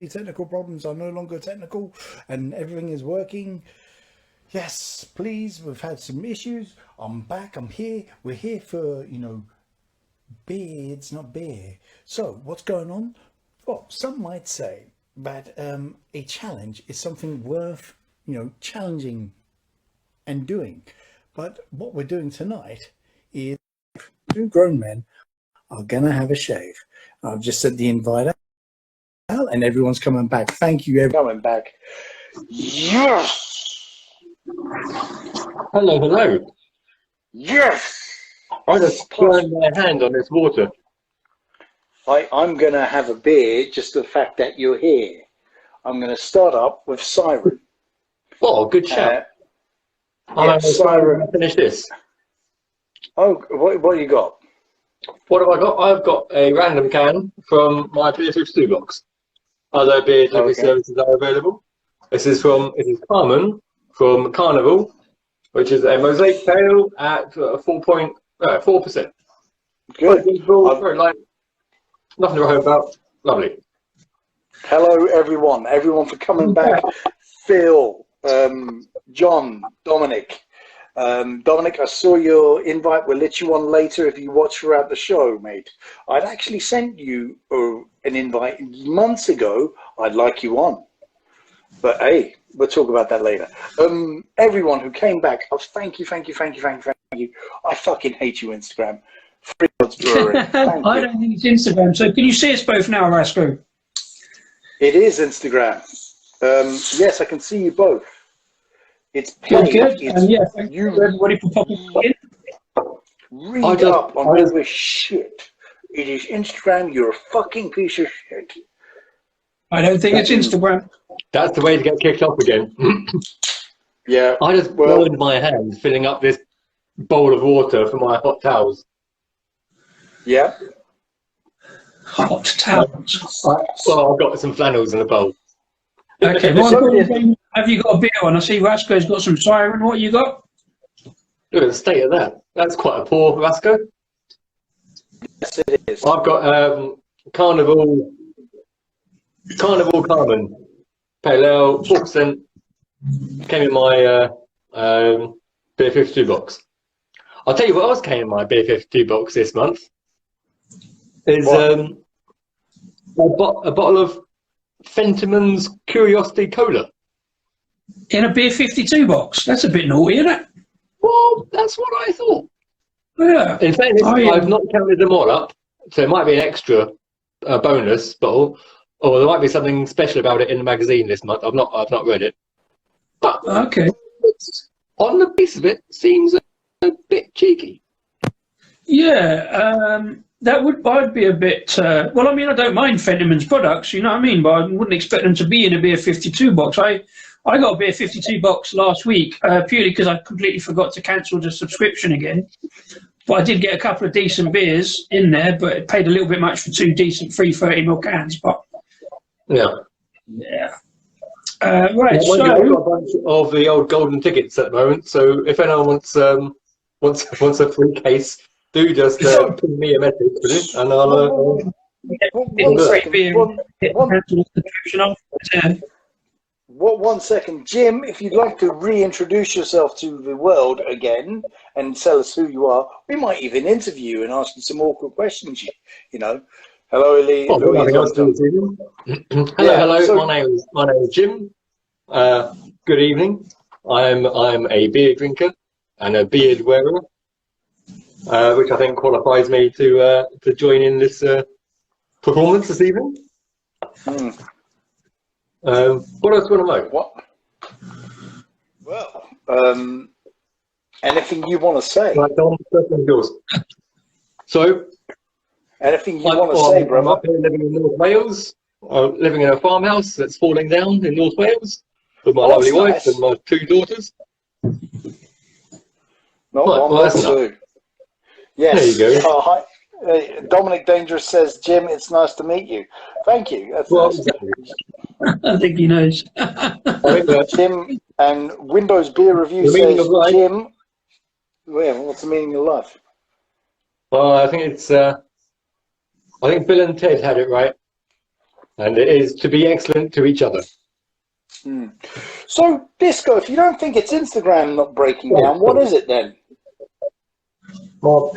technical problems are no longer technical and everything is working. Yes, please, we've had some issues. I'm back, I'm here. We're here for, beards, not beer. So, what's going on? Well, some might say that a challenge is something worth, challenging and doing. But what we're doing tonight is two grown men are going to have a shave. I've just sent the invite out and everyone's coming back. Thank you, everyone. Coming back. Yes! Hello, hello. Yes! I just turned my hand on this water. I'm going to have a beer, just the fact that you're here. I'm going to start up with Siren. Oh, good shout. Yeah, Siren. Finish this. Oh, what you got? What have I got? I've got a random can from my Beer 52 box. Other beer delivery services are available. This is Carmen from Carnival, which is a mosaic pale at 4%. Good. Very light. Nothing to worry about. Lovely. Hello, everyone for coming back. Phil, John, Dominic. Dominic, I saw your invite. We'll let you on later if you watch throughout the show, mate. I'd actually sent you an invite months ago. I'd like you on. But hey, we'll talk about that later. Everyone who came back, thank you. I fucking hate you, Instagram. Brewery. I don't think it's Instagram. So can you see us both now, Rasco? It is Instagram. Yes, I can see you both. It's good. Yeah, thank you everybody for popping in. Read up on all this shit. It is Instagram. You're a fucking piece of shit. I don't think it's Instagram. That's the way to get kicked off again. Yeah. I just burned my hand filling up this bowl of water for my hot towels. Yeah. Hot towels. Well, I've got some flannels in the bowl. Okay, have you got a beer on? I see Rasco's got some Siren. What you got? Look at the state of that. That's quite a pour, Rasco. Yes, it is. I've got Carnival Carmen Pale Ale, 4%. Came in my Beer 52 box. I'll tell you what else came in my Beer 52 box this month. Is a bottle of Fentiman's Curiosity Cola. In a Beer 52 box? That's a bit naughty, isn't it? Well, that's what I thought. Yeah. In fairness, I've not counted them all up, so it might be an extra bonus bottle, or there might be something special about it in the magazine this month. I've not read it. But okay. On the face of it, seems a bit cheeky. Yeah, I'd be a bit. Well, I mean, I don't mind Fentiman's products, you know what I mean, but I wouldn't expect them to be in a Beer 52 box. I got a Beer 52 box last week purely because I completely forgot to cancel the subscription again. But I did get a couple of decent beers in there, but it paid a little bit much for two decent free 30ml cans. But yeah. Right. Well, I've got a bunch of the old golden tickets at the moment, so if anyone wants a free case, do just ping me a message for it, and I'll. One second, Jim. If you'd like to reintroduce yourself to the world again and tell us who you are, we might even interview you and ask you some awkward questions. You know. Hello, Lee. Hello. So, my name is Jim. Good evening. I'm a beer drinker and a beard wearer, which I think qualifies me to join in this performance this evening. What else do you want to know? What? Well, anything you want to say? Right, Don, yours. So, anything you want to say, brother? I'm up here living in North Wales. I'm living in a farmhouse that's falling down in North Wales with my lovely wife and my two daughters. That's two. Yes. There you go. Hi. Dominic Dangerous says, Jim, it's nice to meet you. Thank you. That's nice. Exactly. I think he knows. Jim and Windows Beer Review says, Jim, what's the meaning of life? Well, I think it's. I think Bill and Ted had it right. and it is to be excellent to each other. So, Disco, if you don't think it's Instagram not breaking down, what is it then? Well,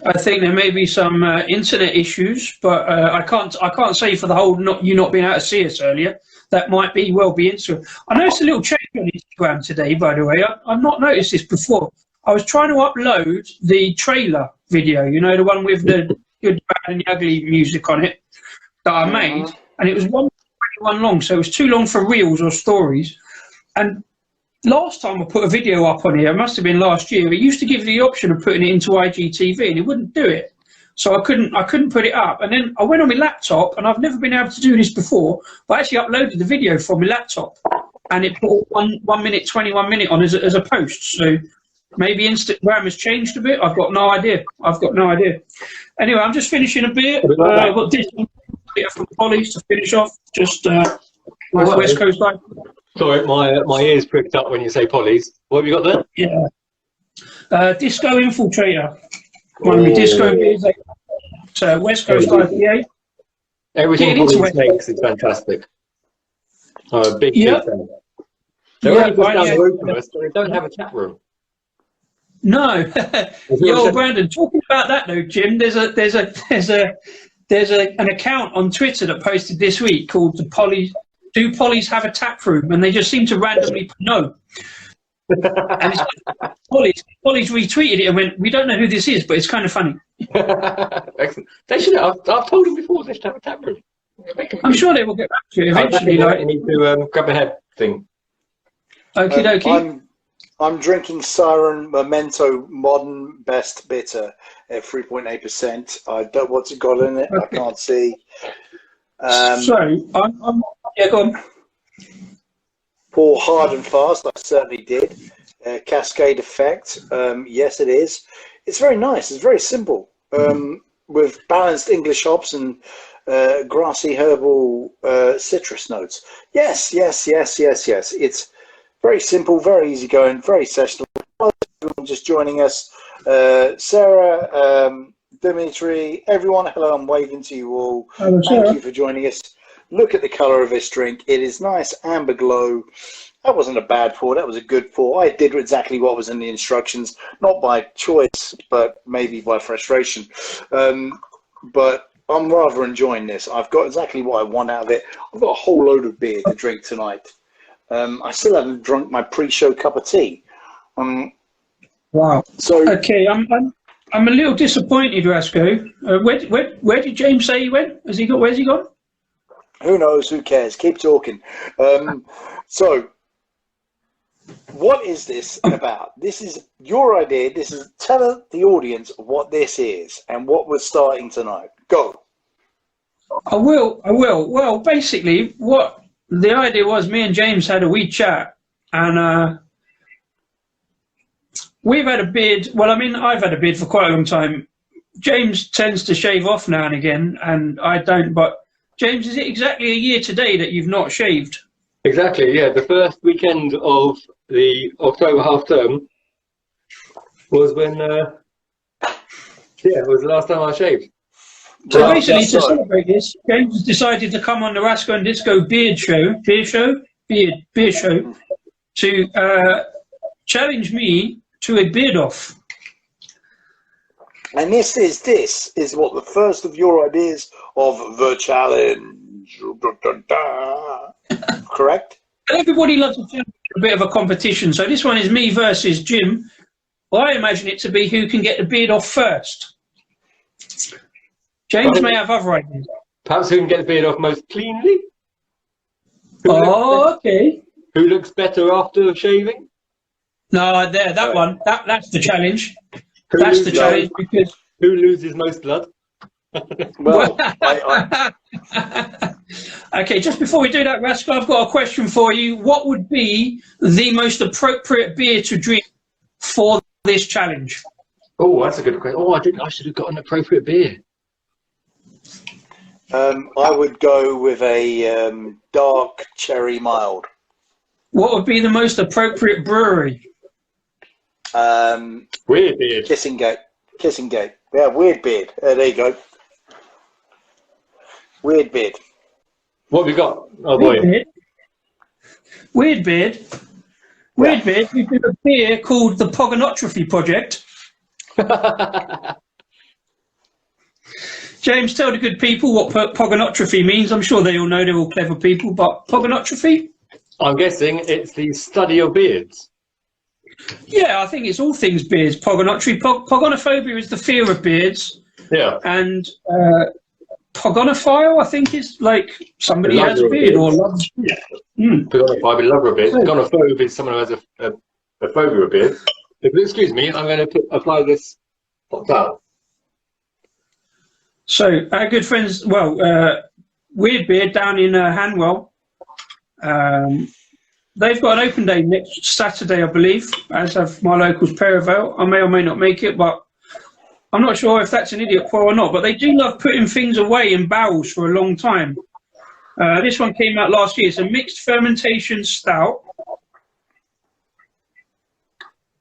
I think there may be some internet issues, but I can't say for the whole you not being able to see us earlier. That might be Instagram. I noticed a little change on Instagram today, by the way. I've not noticed this before. I was trying to upload the trailer video, you know, the one with the good, bad, and the ugly music on it that I made, and it was 1:21 long, so it was too long for reels or stories. And last time I put a video up on here, it must have been last year, it used to give the option of putting it into IGTV, and it wouldn't do it. So I couldn't put it up. And then I went on my laptop, and I've never been able to do this before, but I actually uploaded the video from my laptop, and it put 1 minute, 21 minute on as a post. So maybe Instagram has changed a bit. I've got no idea. Anyway, I'm just finishing a beer. I've got this beer from Polly's to finish off. Just West Coast IPA. Sorry, my ears pricked up when you say Polly's. What have you got there? Yeah. Disco Infiltrator. One of the disco beers. So West Coast IPA. Everything Polly's makes is fantastic. I'm a big fan. They're only just down the road from us, but they don't have a tap room. No. Yo, Brandon, talking about that though, Jim, there's an account on Twitter that posted this week called Do Polly's Have a Tap Room? And they just seem to randomly put no. And it's like, Polly's retweeted it and went, we don't know who this is, but it's kind of funny. Excellent. They should have, I've told them before they should have a tap room. I'm sure they will get back to it eventually. You need to grab a head thing. Okie dokie. I'm drinking Siren Memento Modern Best Bitter at 3.8%. I don't know what's it got in it. Okay. I can't see. Yeah, go on. Pour hard and fast. I certainly did. Cascade effect. Yes, it is. It's very nice. It's very simple. With balanced English hops and grassy herbal citrus notes. Yes. It's very simple, very easygoing, very sessionable. Everyone just joining us. Sarah, Dimitri, everyone, hello, I'm waving to you all. Hello, Thank you for joining us. Look at the colour of this drink. It is nice, amber glow. That wasn't a bad pour, that was a good pour. I did exactly what was in the instructions, not by choice, but maybe by frustration. But I'm rather enjoying this. I've got exactly what I want out of it. I've got a whole load of beer to drink tonight. I still haven't drunk my pre-show cup of tea. Wow. So okay, I'm a little disappointed, Rasko. Where did James say he went? Where's he gone? Who knows? Who cares? Keep talking. So, what is this about? This is your idea. Tell the audience what this is and what we're starting tonight. Go. I will. Well, basically, what the idea was, me and James had a wee chat, and we've had a beard. Well, I mean, I've had a beard for quite a long time. James tends to shave off now and again, and I don't. But James, is it exactly a year today that you've not shaved? Exactly, yeah. The first weekend of the October half term was when, it was the last time I shaved. So basically, to celebrate this, James has decided to come on the Rasko and Disco beer show, to challenge me to a beard off. And this is what the first of your ideas of the challenge. Correct? Everybody loves a bit of a competition. So this one is me versus Jim. Well, I imagine it to be who can get the beard off first. James may have other ideas. Perhaps who can get the beard off most cleanly? Okay. Who looks better after shaving? No, that one. That's the challenge. That's the challenge because who loses most blood? Well, okay, just before we do that, Rasko, I've got a question for you. What would be the most appropriate beer to drink for this challenge? Oh, that's a good question. Oh, I should have got an appropriate beer. I would go with a dark cherry mild. What would be the most appropriate brewery? Weird beard. Kissing Gate. Yeah, Weird Beard. There you go. Weird Beard. What have we got? Oh boy. Weird Beard. We do a beer called the Pogonotrophy Project. James, tell the good people what pogonotrophy means. I'm sure they all know, they're all clever people, but pogonotrophy? I'm guessing it's the study of beards. Yeah, I think it's all things beards. Pogonotrophy. Pogonophobia is the fear of beards. Yeah. And pogonophile, I think, is like somebody has a beard or loves beard. Pogonophile, lover of beard. Pogonophobe is someone who has a phobia of beard. If you'll excuse me, I'm going to apply this hot towel. So our good friends, Weird Beard down in Hanwell, they've got an open day next Saturday, I believe, as have my locals Perivale. I may or may not make it, but I'm not sure if that's an idiot pour or not. But they do love putting things away in barrels for a long time. This one came out last year. It's a mixed fermentation stout.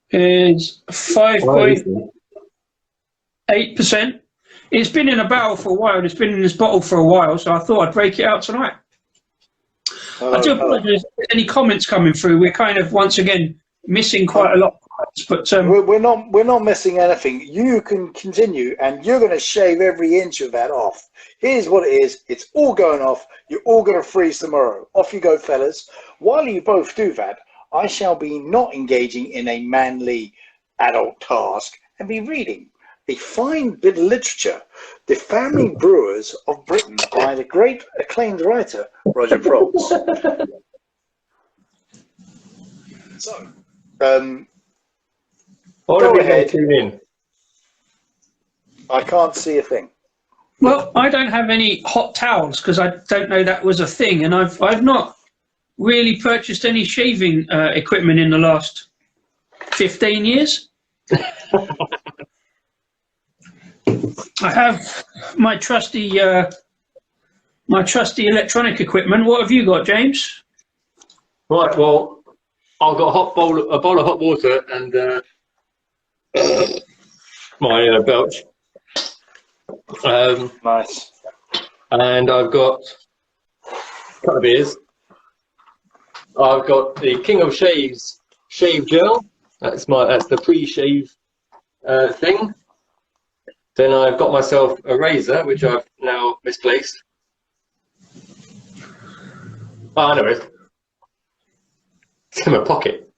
It's 5.8%. It's been in a barrel for a while. It's been in this bottle for a while, so I thought I'd break it out tonight. I do apologise if there's any comments coming through. We're kind of, once again, missing quite a lot. But we're not missing anything. You can continue, and you're going to shave every inch of that off. Here's what it is. It's all going off. You're all going to freeze tomorrow. Off you go, fellas. While you both do that, I shall be not engaging in a manly adult task and be reading a fine bit of literature, The Family Brewers of Britain, by the great acclaimed writer, Roger Protz. So, go ahead. I can't see a thing. Well, I don't have any hot towels because I don't know that was a thing, and I've not really purchased any shaving equipment in the last 15 years. I have my trusty electronic equipment. What have you got, James? Right. Well, I've got a bowl of hot water and my belch. Nice. And I've got a couple of beers. I've got the King of Shaves shave gel. That's the pre-shave thing. Then I've got myself a razor, which I've now misplaced. Oh, I know it. It's in my pocket.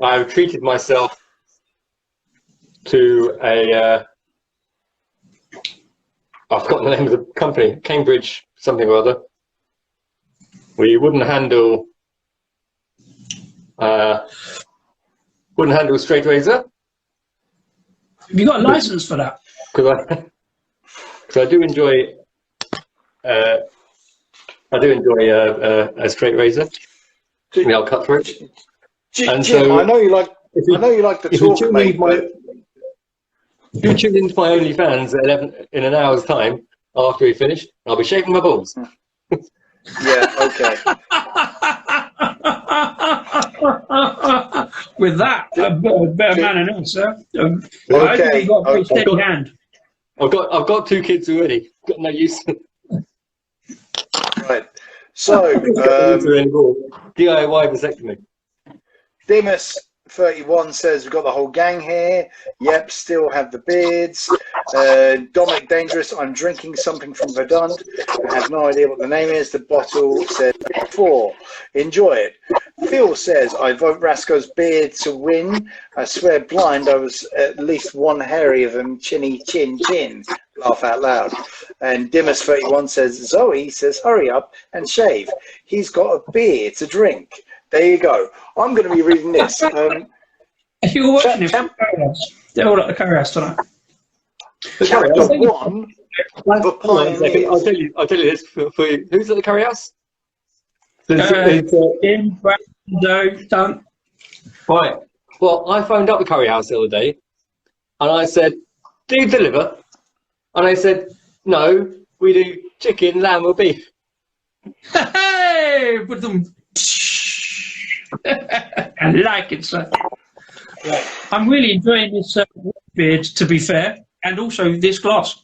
I've treated myself to a. I've forgotten the name of the company, Cambridge something or other. We wouldn't handle straight razor. Have you got a license for that? Because I do enjoy a straight razor. I'll cut through it. Jim, so I know you like the talk, mate. If you tune into my OnlyFans at 11 in an hour's time after we finish, I'll be shaving my balls. Yeah. Okay. With that, a better man than us, sir. Okay. You've got a very steady hand. I've got 2 kids already. Got no use. Right. So, DIY vasectomy. Demus 31 says we've got the whole gang here. Yep, still have the beards. Dominic Dangerous, I'm drinking something from Verdun. I have no idea what the name is. The bottle says 4. Enjoy it. Phil says, I vote Rasco's beard to win. I swear blind I was at least one hairier than Chinny Chin Chin. Laugh out loud. And Dimus 31 says, Zoe says, hurry up and shave. He's got a beer to drink. There you go. I'm going to be reading this. You're watching it. They're all at the Curry House tonight. Chapter 1. I'll tell you this for you. Who's at the Curry House? Done. Right. Well, I phoned up the Curry House the other day, and I said, "Do you deliver?" And I said, "No, we do chicken, lamb, or beef." Hey, put them. I like it, sir. Yeah. I'm really enjoying this beard, to be fair, and also this glass.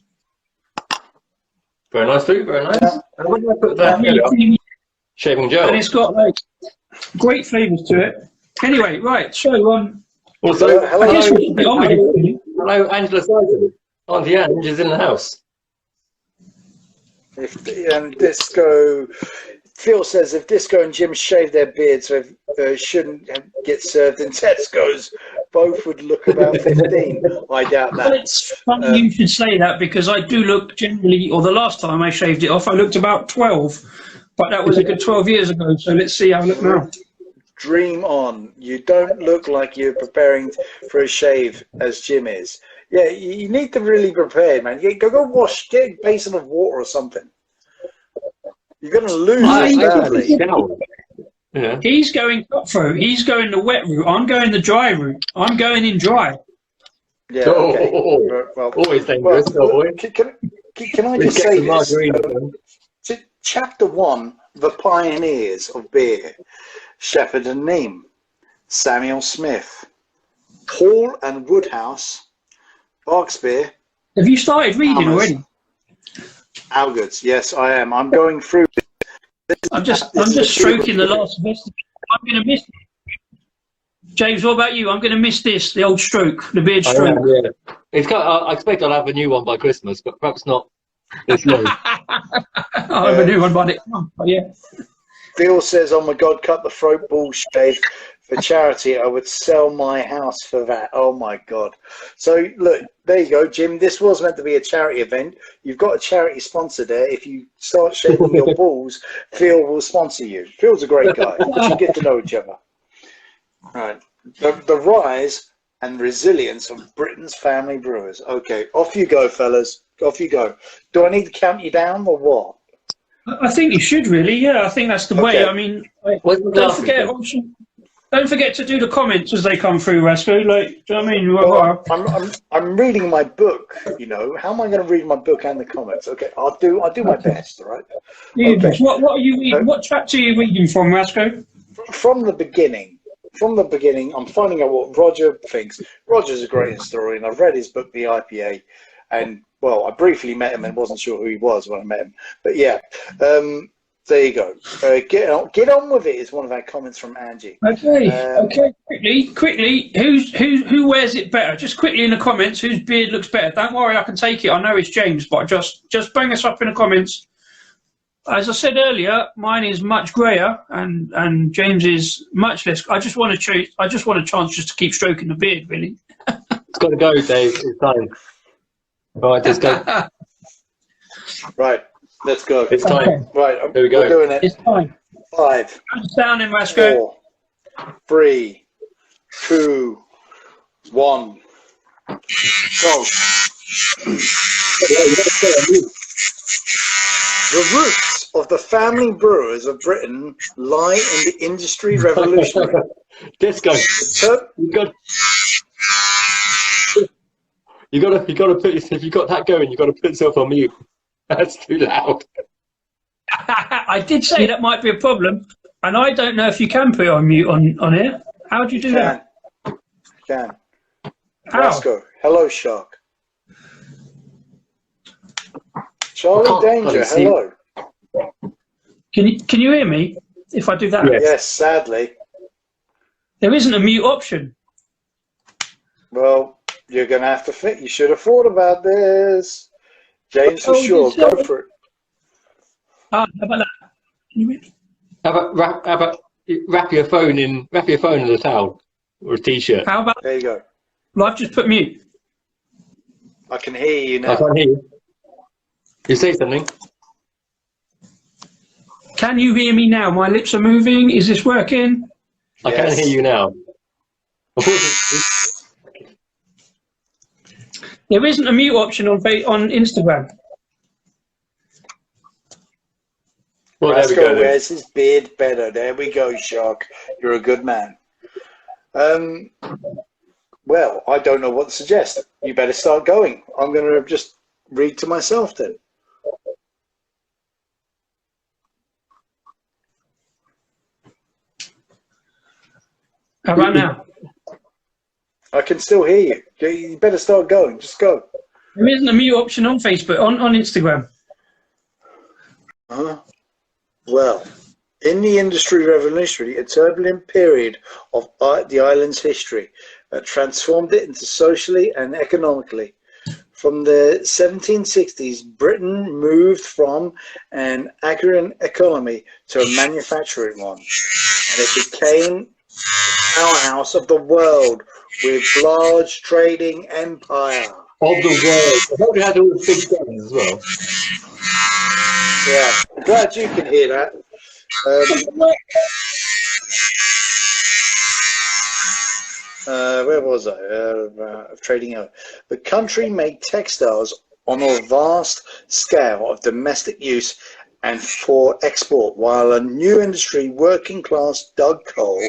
Very nice food, very nice. Yeah. And when did I put that shaving gel? And it's got like great flavours to it. Anyway, right, so Also, I guess we should get on with it. hello, Angela Sizen. Auntie Ange is in the house. Disco, Phil says if Disco and Jim shave their beards, they shouldn't get served in Tesco's. Both would look about 15. I doubt that. Well, it's funny you should say that because I do look generally, or the last time I shaved it off, I looked about 12, but that was a good 12 years ago. So let's see how I look now. Dream on. You don't look like you're preparing for a shave as Jim is. Yeah, you need to really prepare, man. Go wash, get a basin of water or something. You're going to lose it badly. Yeah. He's going cutthroat. He's going the wet route. I'm going the dry route. I'm going in dry. Yeah, okay. Well, always dangerous. Can I just say this? Chapter 1, The Pioneers of Beer. Shepherd and Neame, Samuel Smith, Paul and Woodhouse, Barkspear. Have you started reading already? Algoods, yes, I am. I'm going through. I'm just stroking the last vestige. I'm going to miss it. James, what about you? I'm going to miss this, the old stroke, the beard stroke. Yeah. I expect I'll have a new one by Christmas, but perhaps not this long. I'll have a new one by next month, but yeah. Phil says, oh my God, cut the throat ball shave for charity. I would sell my house for that. Oh my God. So look, there you go, Jim. This was meant to be a charity event. You've got a charity sponsor there. If you start shaving your balls, Phil will sponsor you. Phil's a great guy. You get to know each other. Right. The rise and resilience of Britain's family brewers. Okay, off you go, fellas. Off you go. Do I need to count you down or what? I think you should really, yeah. I think that's the way. I mean, don't forget to do the comments as they come through, Rasco. Like, do you know what I mean? Well, I'm reading my book. You know, how am I going to read my book and the comments? Okay, I'll do my best. All right. Okay. What are you reading? What chapter are you reading from, Rasco? From the beginning. From the beginning, I'm finding out what Roger thinks. Roger's a great historian. I've read his book, The IPA, and well, I briefly met him and wasn't sure who he was when I met him. But yeah, there you go. Get on with it is one of our comments from Angie. Okay. Quickly. Who wears it better? Just quickly in the comments, whose beard looks better? Don't worry, I can take it. I know it's James, but just bang us up in the comments. As I said earlier, mine is much greyer, and James is much less. I just want a chance just to keep stroking the beard, really. It's got to go, Dave. It's time. Right, let's go. Right, let's go. It's time. Okay. Right, there we go. We're doing it. It's time. 5, Down in Rasco. 4, 3, 2, 1. Go. The roots of the family brewers of Britain lie in the industry revolutionary. Disco. You gotta put, if you got that going, you gotta put yourself on mute. That's too loud. I did say that might be a problem, and I don't know if you can put it on mute on here. How do you do that? Can. How? Rasco. Hello, Shark. Charlie Danger, hello. Can you hear me if I do that? Yes, sadly. There isn't a mute option. Well, you're going to have to think. You should have thought about this. James, for sure. Go for it. How about that? Can you hear me? How about wrap your phone in a towel or a t-shirt? How about? There you go. Well, I've just put mute. I can hear you now. I can't hear you. You say something. Can you hear me now? My lips are moving. Is this working? I can hear you now. There isn't a mute option on Instagram. Well, there we Rasco go. wears his beard better. There we go, Shark. You're a good man. Well, I don't know what to suggest. You better start going. I'm going to just read to myself then. How about now? I can still hear you. You better start going. Just go. There isn't a mute option on Facebook, on Instagram. Well, in the industry revolutionary, a turbulent period of the island's history transformed it into socially and economically. From the 1760s, Britain moved from an agrarian economy to a manufacturing one, and it became the powerhouse of the world with large trading empire. Of the world. I thought we had all the big guns as well. Yeah, I'm glad you can hear that. Where was I? Trading out. The country made textiles on a vast scale of domestic use and for export, while a new industry, working class, dug coal,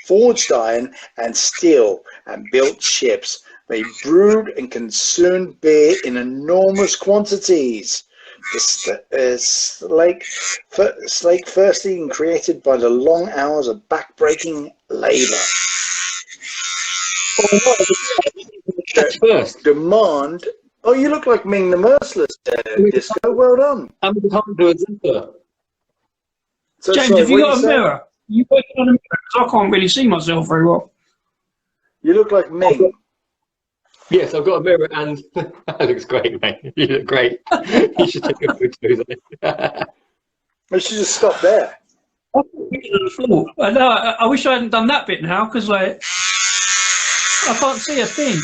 forged iron and steel, and built ships. They brewed and consumed beer in enormous quantities. The slake thirsty created by the long hours of back-breaking labour. Demand. Oh, you look like Ming the Merciless, Disco. Well done. How many times do it? So, James, sorry, have you got a say? mirror? You working on a mirror? 'Cause I can't really see myself very well. You look like Ming. Yes, I've got a mirror, and that looks great, mate. You look great. You should take a photo. We should just stop there. I know. I wish I hadn't done that bit now, because like I can't see a thing.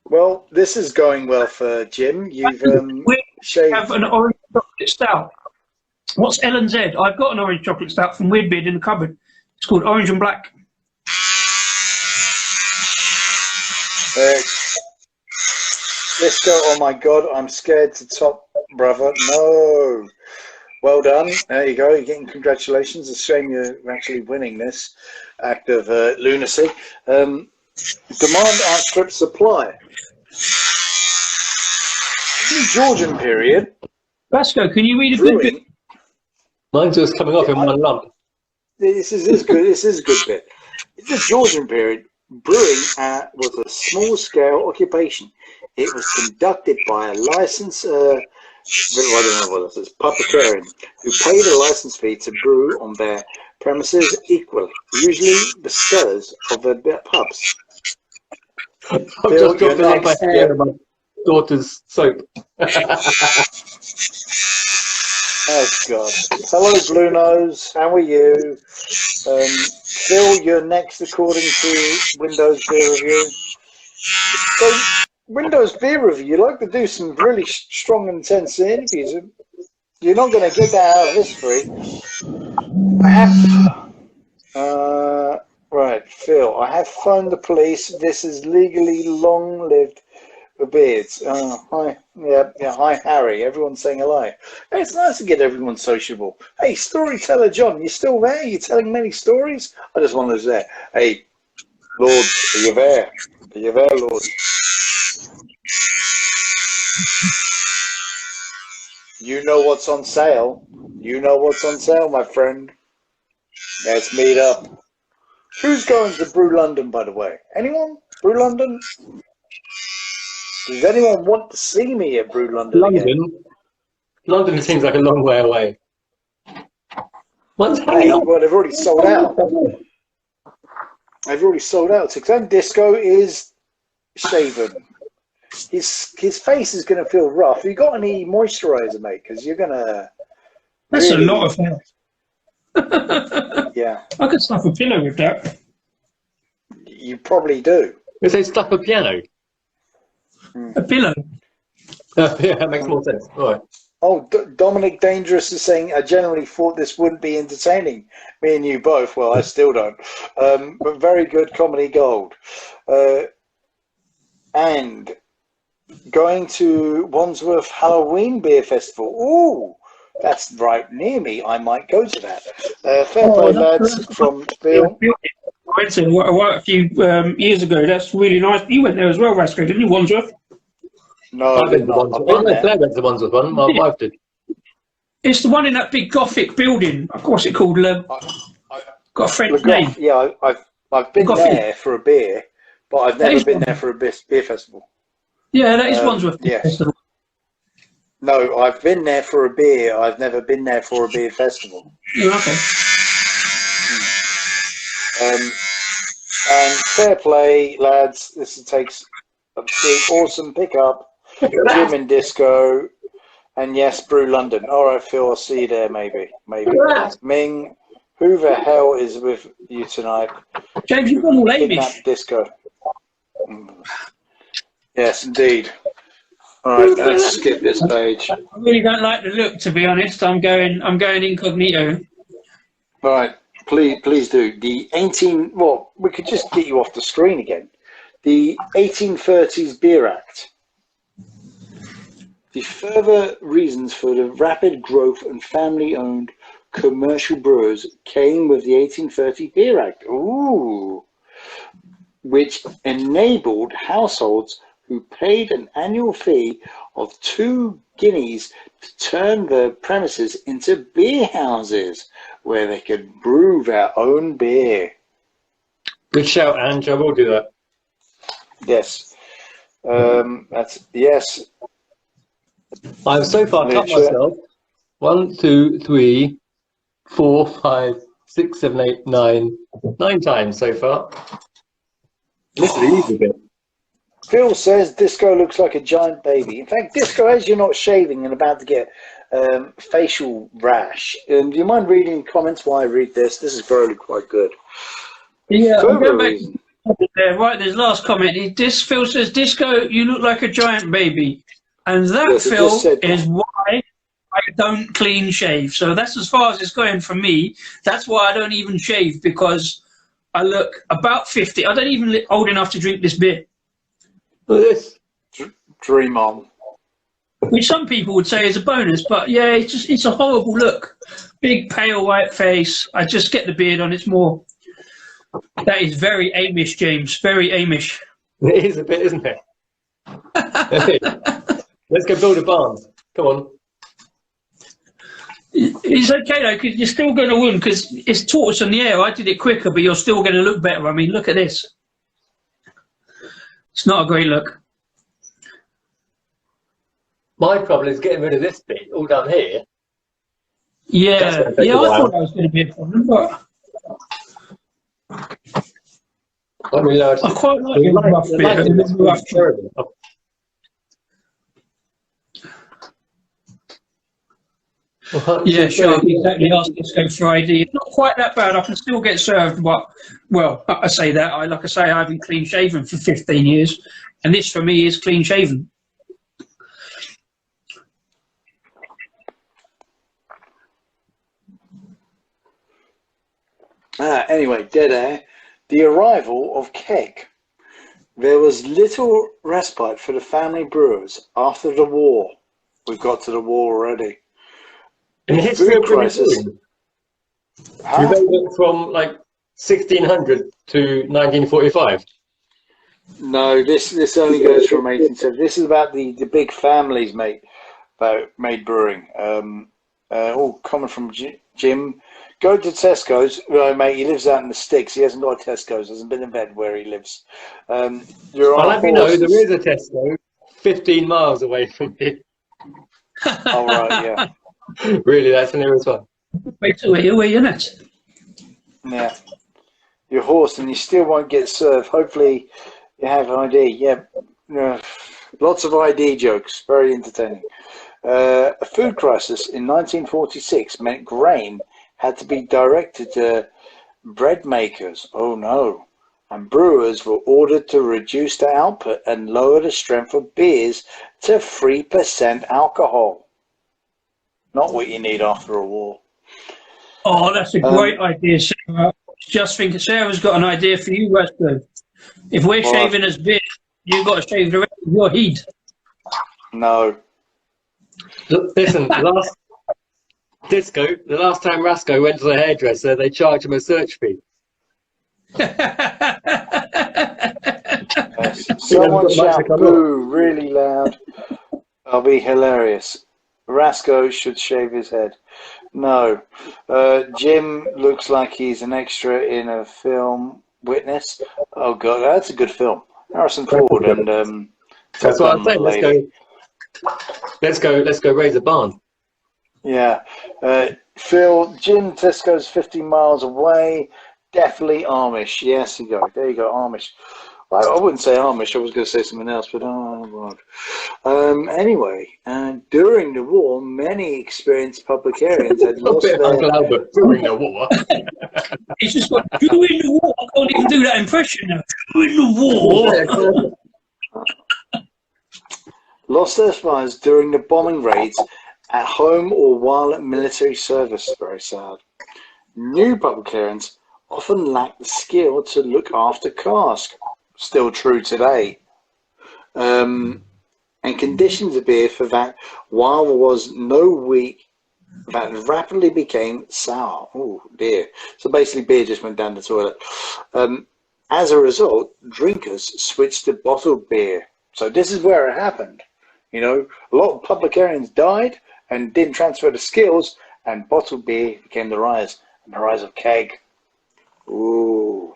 Well, this is going well for Jim. You've We shaved. have an orange chocolate stout. What's L&Z? I've got an orange chocolate stout from Weirdbeard in the cupboard. It's called Orange and Black. Let's go. Oh my God, I'm scared to top, brother. No. Well done. There you go. You're getting congratulations. It's a shame you're actually winning this act of lunacy. Demand outstrips supply. In the Georgian period, Vasco, can you read a good bit? Mine's just coming off in one lump. This is good. This is a good bit. In the Georgian period, brewing was a small-scale occupation. It was conducted by a licensed, I don't know what this is, puppeteering, who paid a license fee to brew on their premises equally, usually the cellars of the pubs. I've just got the lump of hair in my daughter's soap. Oh God! Hello, Blue Nose. How are you? Phil, you're next according to Windows Beer Review. So, Windows Beer Review, you like to do some really strong, intense interviews. You're not going to get that out of this free. Right, Phil. I have phoned the police. This is legally long-lived. The beards. Hi. Yeah, hi, Harry. Everyone's saying hello. Hey, it's nice to get everyone sociable. Hey, storyteller John, you still there? You telling many stories? I just wanted to say, hey, Lord, are you there? Are you there, Lord? You know what's on sale. You know what's on sale, my friend. Let's meet up. Who's going to Brew London, by the way? Anyone? Brew London? Does anyone want to see me at Brew London again? London seems like a long way away. Well, they've already sold out. They've already sold out. Sixth Disco is shaven. His face is going to feel rough. Have you got any moisturizer, mate? Because you're going to... That's really... a lot of hair. Yeah. I could stuff a pillow with that. You probably do. You say stuff a piano? A pillow. Yeah, that makes more sense. All right. Oh, Dominic Dangerous is saying, I generally thought this wouldn't be entertaining. Me and you both. Well, I still don't. But very good comedy gold. And going to Wandsworth Halloween Beer Festival. Ooh, that's right near me. I might go to that. Fair play, lads, from Phil. I went to a few years ago. That's really nice. You went there as well, Vasco, didn't you, Wandsworth? No, I've been to Wandsworth. I went to Wandsworth one. My wife did. It's the one in that big Gothic building. What's it called? Got a French name. Yeah, I've been there for a beer, but I've never been there for a beer festival. Yeah, that is Wandsworth Beer Yes. Festival. No, I've been there for a beer. I've never been there for a beer festival. Yeah, okay. And fair play, lads. This takes a big, awesome pickup. Jim and Disco. And yes, Brew London. All right, Phil, I'll see you there, maybe. Ming, who the hell is with you tonight? James, you've gone all Amish. Kidnap Disco. Yes, indeed. All right, let's skip this page. I really don't like the look, to be honest. I'm going incognito. All right, please do. The 18. Well, we could just get you off the screen again. The 1830s Beer Act. The further reasons for the rapid growth and family-owned commercial brewers came with the 1830 Beer Act, which enabled households who paid an annual fee of 2 guineas to turn their premises into beer houses where they could brew their own beer. Good shout, Ange. I will do that. Yes. Yes. I've so far cut myself 1, 2, 3, 4, 5, 6, 7, 8, 9 times so far. This is the easy bit. Phil says Disco looks like a giant baby. In fact, Disco, as you're not shaving and about to get facial rash, do you mind reading comments while I read this? This is probably quite good. Yeah, I'm going back there. Right, there's last comment. Phil says, Disco, you look like a giant baby. And that, yes, Phil, is why I don't clean shave. So that's as far as it's going for me. That's why I don't even shave, because I look about 50. I don't even look old enough to drink this beer. Look at this. Dream on. Which some people would say is a bonus, but yeah, it's a horrible look. Big, pale, white face. I just get the beard on. It's more. That is very Amish, James. Very Amish. It is a bit, isn't it? Let's go build a barn. Come on. It's okay though, because you're still going to win, because it's tortoise in the air. I did it quicker, but you're still going to look better. I mean, look at this. It's not a great look. My problem is getting rid of this bit all down here. Yeah, I thought that was going to be a problem, but I quite like the rough bit. Yeah, sure, exactly. Ask Disco Friday. It's not quite that bad. I can still get served, but, well, I say that. I haven't clean shaven for 15 years, and this for me is clean shaven. Anyway, dead air. The arrival of keg. There was little respite for the family brewers after the war. We've got to the war already. In the history of crisis. We went from like 1600 to 1945. No, this only goes from 1870. This is about the big families made brewing. All coming from Jim. Go to Tesco's. Right, mate, he lives out in the sticks. He hasn't got a Tesco's. Hasn't been in bed where he lives. I'll let you know there is a Tesco 15 miles away from here. Oh, right, yeah. Really, that's the nearest one. Wait till you're in it. Yeah. Your horse, and you still won't get served. Hopefully you have ID. Yeah. Lots of ID jokes. Very entertaining. A food crisis in 1946 meant grain had to be directed to bread makers. Oh no. And brewers were ordered to reduce the output and lower the strength of beers to 3% alcohol. Not what you need after a war. Oh, that's a great idea, Sarah. Just think, Sarah's got an idea for you, Westwood. If we're shaving as beer, you've got to shave the rest of your heat. No. Listen, the last time Rasco went to the hairdresser, they charged him a search fee. Someone shout boo really loud. I'll be hilarious. Rasco should shave his head. No. Jim looks like he's an extra in a film. Witness. Oh god, that's a good film. Harrison Ford and that's what I'm saying. Let's go raise a barn. Yeah. Phil, Jim Tesco's 50 miles away. Definitely Amish. Yes, you go. There you go, Amish. I wouldn't say Amish. I was going to say something else, but oh god. Anyway, during the war, many experienced publicarians had lost their... during the war. It's just got during the war. I can't even do that impression now. During the war. Lost their spies during the bombing raids at home or while at military service. Very sad. New publicarians often lack the skill to look after cask. Still true today. And conditions of beer for that, while there was no wheat, that rapidly became sour. Oh dear. So basically beer just went down the toilet. As a result, drinkers switched to bottled beer. So this is where it happened. You know, a lot of publicarians died and didn't transfer the skills, and bottled beer became the rise, and the rise of keg. Ooh.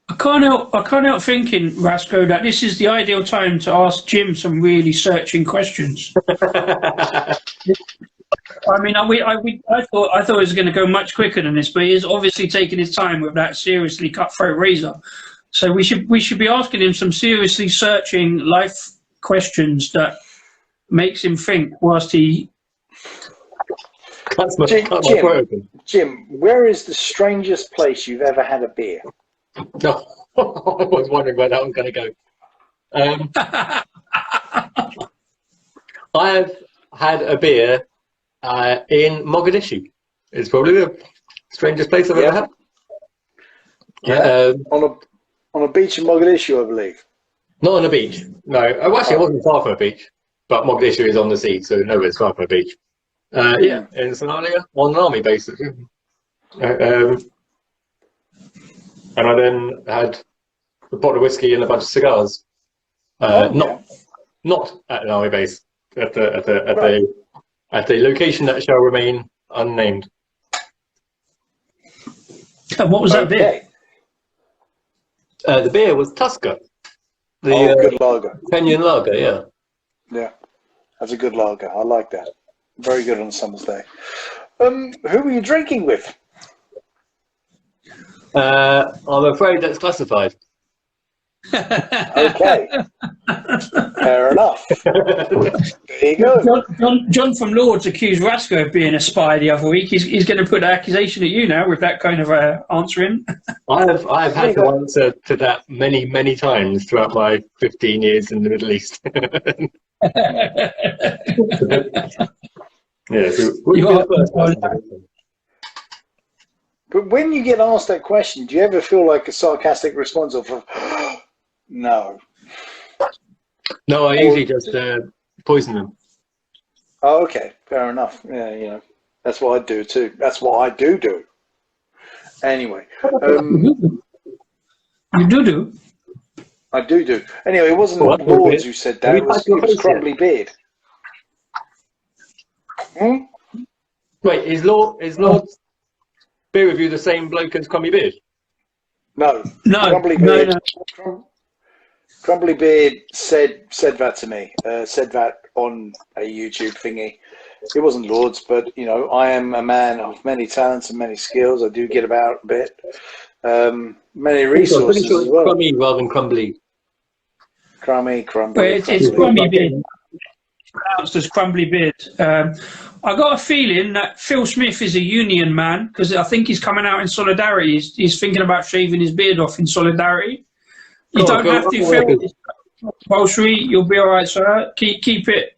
I can't help thinking, Rasco, that this is the ideal time to ask Jim some really searching questions. I mean, I thought it was going to go much quicker than this, but he's obviously taking his time with that seriously cutthroat razor. So we should be asking him some seriously searching life questions that makes him think whilst he... Jim, where is the strangest place you've ever had a beer? No, I was wondering where that was going to go. I have had a beer in Mogadishu. It's probably the strangest place I've ever had. Yeah, on a beach in Mogadishu, I believe. Not on a beach. No, actually, it wasn't far from a beach, but Mogadishu is on the sea, so no, it's far from a beach. Yeah, in Somalia, on an army base. And I then had a bottle of whiskey and a bunch of cigars. Not at an army base, at the location that shall remain unnamed. And what was that beer? The beer was Tusker. Good lager. Kenyan lager, yeah. Yeah, that's a good lager. I like that. Very good on a summer's day. Who were you drinking with? I'm afraid that's classified. Okay. Fair enough. There you go. John from Lords accused Rasco of being a spy the other week. He's going to put an accusation at you now with that kind of answering. I've had to answer to that many times throughout my 15 years in the Middle East. Yeah, so but when you get asked that question, do you ever feel like a sarcastic response of no? No, I usually just poison them. Oh, okay, fair enough. Yeah, you know, that's what I do too. That's what I do. Anyway, you do. I do. Anyway, it wasn't Lords who said that. It was Crumbly Beard. Wait, is Lord's beer review the same bloke as Crumbly Beard? No. Crumbly Beard. No. Crumbly Beard said that to me. Said that on a YouTube thingy. It wasn't Lord's, but you know, I am a man of many talents and many skills. I do get about a bit. Many resources as well. Crummy rather than crumbly. Crumbly. Well, it's Crumbly Beard. Pronounced as Crumbly Beard. I got a feeling that Phil Smith is a union man because I think he's coming out in solidarity. He's thinking about shaving his beard off in solidarity. You don't have to, Phil. Compulsory. You'll be all right, sir. Keep it.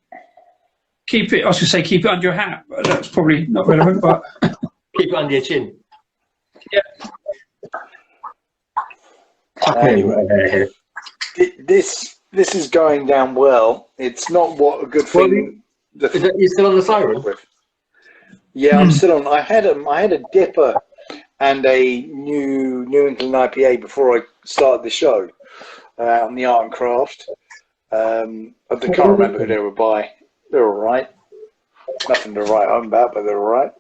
I was going to say keep it under your hat, but that's probably not relevant. But keep it under your chin. Yeah. Anyway, this is going down well. It's not what a good thing. You're still on the siren? Yeah, I'm still on. I had a dipper and a New England IPA before I started the show on the Art and Craft. I can't remember who they were by. They're all right. Nothing to write home about, but they're all right.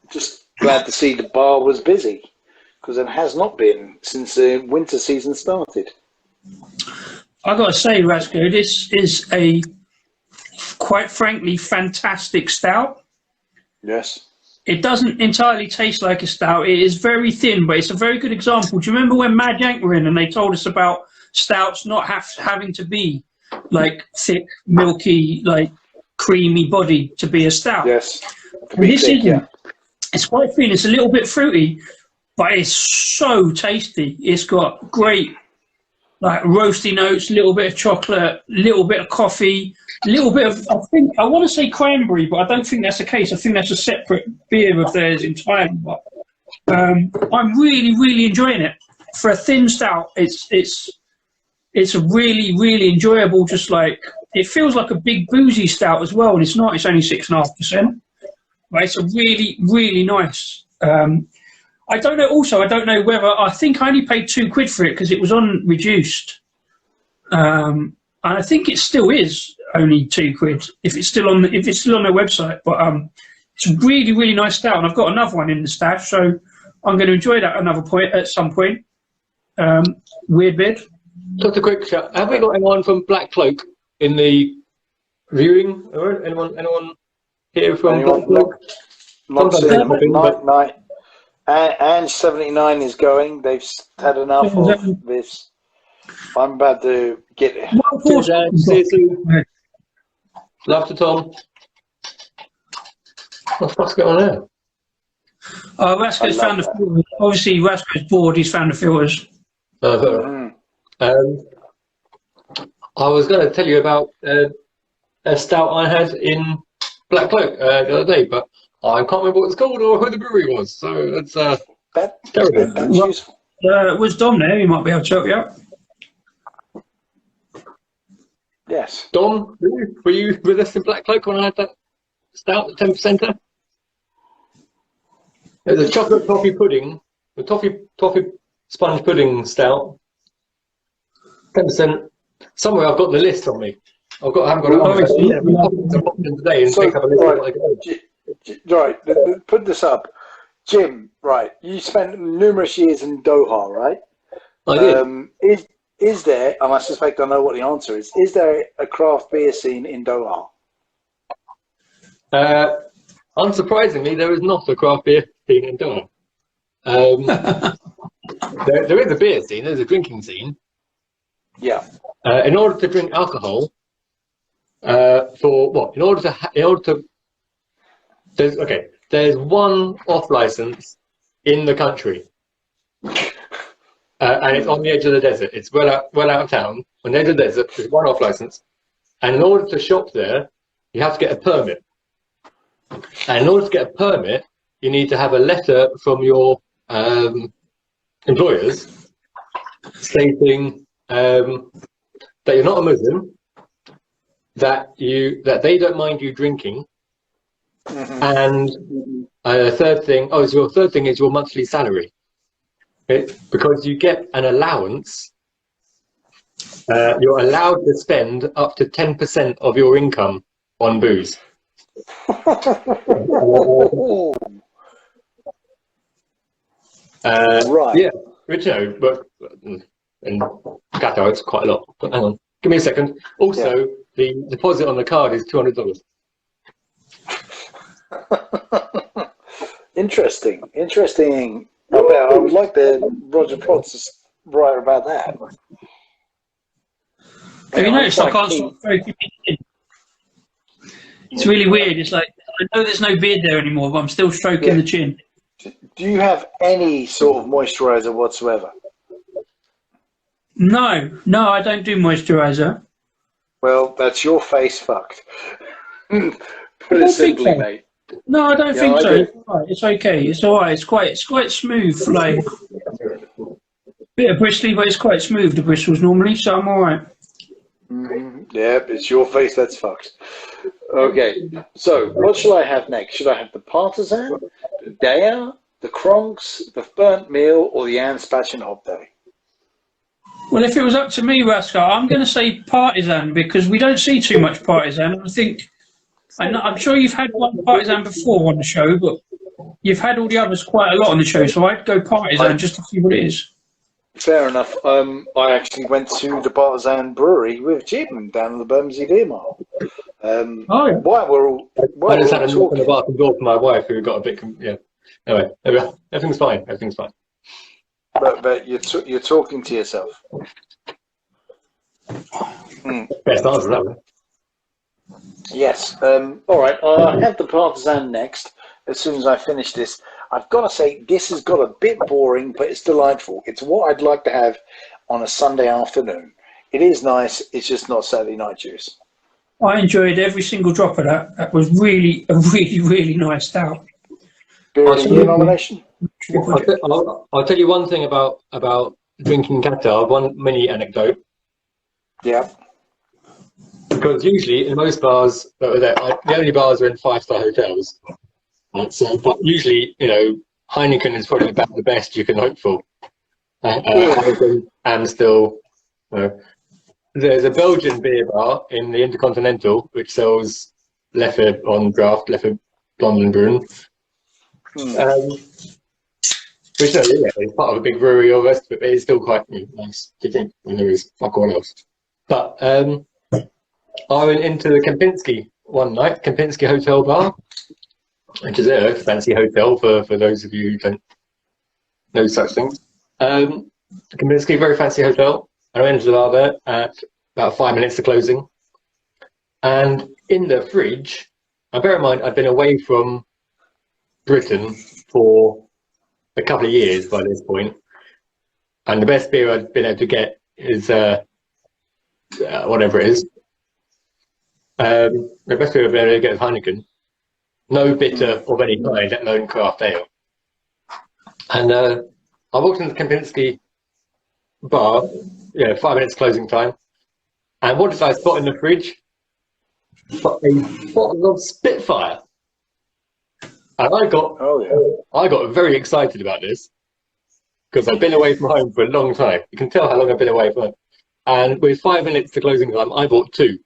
Just glad to see the bar was busy. because it has not been since the winter season started. I got to say, Rasko, this is a, quite frankly, fantastic stout. Yes. It doesn't entirely taste like a stout. It is very thin, but it's a very good example. Do you remember when Mad Yank were in and they told us about stouts not having to be like thick, milky, like creamy body to be a stout? Yes. And this isn't. It's quite thin. It's a little bit fruity, but it's so tasty. It's got great like roasty notes, a little bit of chocolate, a little bit of coffee, a little bit of, I want to say cranberry, but I don't think that's the case. I think that's a separate beer of theirs entirely. But I'm really, really enjoying it. For a thin stout, it's a really, really enjoyable, just like, it feels like a big boozy stout as well, and it's not, it's only 6.5%. But it's a really, really nice. I don't know. Also, I don't know whether, I think I only paid £2 for it because it was on reduced, and I think it still is only £2 if it's still on their website. But it's a really, really nice stout, and I've got another one in the stash, so I'm going to enjoy that at some point. Weird bit. Just a quick chat. Have we got anyone from Black Cloak in the viewing? Anyone here from Black Cloak? Not seen them. Night. And 79 is going. They've had enough of this. I'm about to get it. See you soon. Love to Tom. What the fuck's going on there? Rasko's found the filters. Obviously, Rasko's bored. He's found the filters. I was going to tell you about a stout I had in Black Cloak the other day, but I can't remember what it's called or who the brewery was, so that's terrible. That's useful. Was Dom there? He might be able to help you out. Yes. Dom, were you with us in Black Cloak when I had that stout, the 10%er? It was a chocolate toffee pudding, the toffee sponge pudding stout, 10%. Somewhere I've got the list on me. I haven't got it on me. Today and pick up a list. Right, put this up. Jim, right, you spent numerous years in Doha, right? I did. Is there, and I suspect I know what the answer is there a craft beer scene in Doha? Unsurprisingly, there is not a craft beer scene in Doha. There is a beer scene, there's a drinking scene. Yeah. In order to drink alcohol, there's one off license in the country, and it's on the edge of the desert. It's well out of town, on the edge of the desert. There's one off license, and in order to shop there, you have to get a permit. And in order to get a permit, you need to have a letter from your employers stating that you're not a Muslim, that they don't mind you drinking. And your third thing is your monthly salary, because you get an allowance. You're allowed to spend up to 10% of your income on booze. Right. Yeah, which but in Qatar it's quite a lot. But hang on, give me a second. Also, the deposit on the card is $200. Interesting. I would like the Roger Protz to write about that. Have you noticed I can't stop smoking? It's really weird. It's like, I know there's no beard there anymore, but I'm still stroking the chin. Do you have any sort of moisturizer whatsoever? No, I don't do moisturizer. Well, that's your face fucked. Put it simply, mate. No, I don't think so. It's okay. It's all right. It's quite smooth. Like bit of bristly, but it's quite smooth. The bristles normally, so I'm all right. Yeah, it's your face that's fucked. Okay, so what shall I have next? Should I have the Partisan, the Daya, the Kronks, the Burnt Meal, or the Anspach and Hop Day? Well, if it was up to me, Rasko, I'm going to say Partisan, because we don't see too much Partisan. I think, I'm sure you've had one Partisan before on the show, but you've had all the others quite a lot on the show, so I'd go Partisan just to see what it is. Fair enough. I actually went to the Partisan Brewery with Jim down in the Bermondsey Beer Mile. While we're all I just had a knock on the bathroom door for my wife who got a bit. Anyway, everything's fine. Everything's fine. But you're talking to yourself. Best answer that one. Yes. All right. I'll have the Partisan next. As soon as I finish this, I've got to say this has got a bit boring, but it's delightful. It's what I'd like to have on a Sunday afternoon. It is nice. It's just not Saturday night juice. I enjoyed every single drop of that. That was really a really nice stout. Beer of the Year nomination. I'll tell you one thing about drinking Qatar. One mini anecdote. Yeah. Because usually in most bars, the only bars are in 5-star hotels. So, but usually, Heineken is probably about the best you can hope for. Heineken, Amstel. There's a Belgian beer bar in the Intercontinental which sells Leffe on draft, Leffe Blonde and Brune. Which is part of a big brewery or rest, but it's still quite nice to drink when there is fuck all else. But I went into the Kempinski one night, Kempinski Hotel Bar, which is a fancy hotel for those of you who don't know such things. Kempinski, very fancy hotel. I went to the bar there at about 5 minutes to closing. And in the fridge, now bear in mind, I've been away from Britain for a couple of years by this point. And the best beer I've been able to get is whatever it is. The best beer I've been able to get is Heineken. No bitter of any kind, let alone craft ale. And I walked into the Kempinski bar, 5 minutes closing time. And what did I spot in the fridge? A bottle of Spitfire. And I got very excited about this because I've been away from home for a long time. You can tell how long I've been away from home. And with 5 minutes to closing time, I bought 2.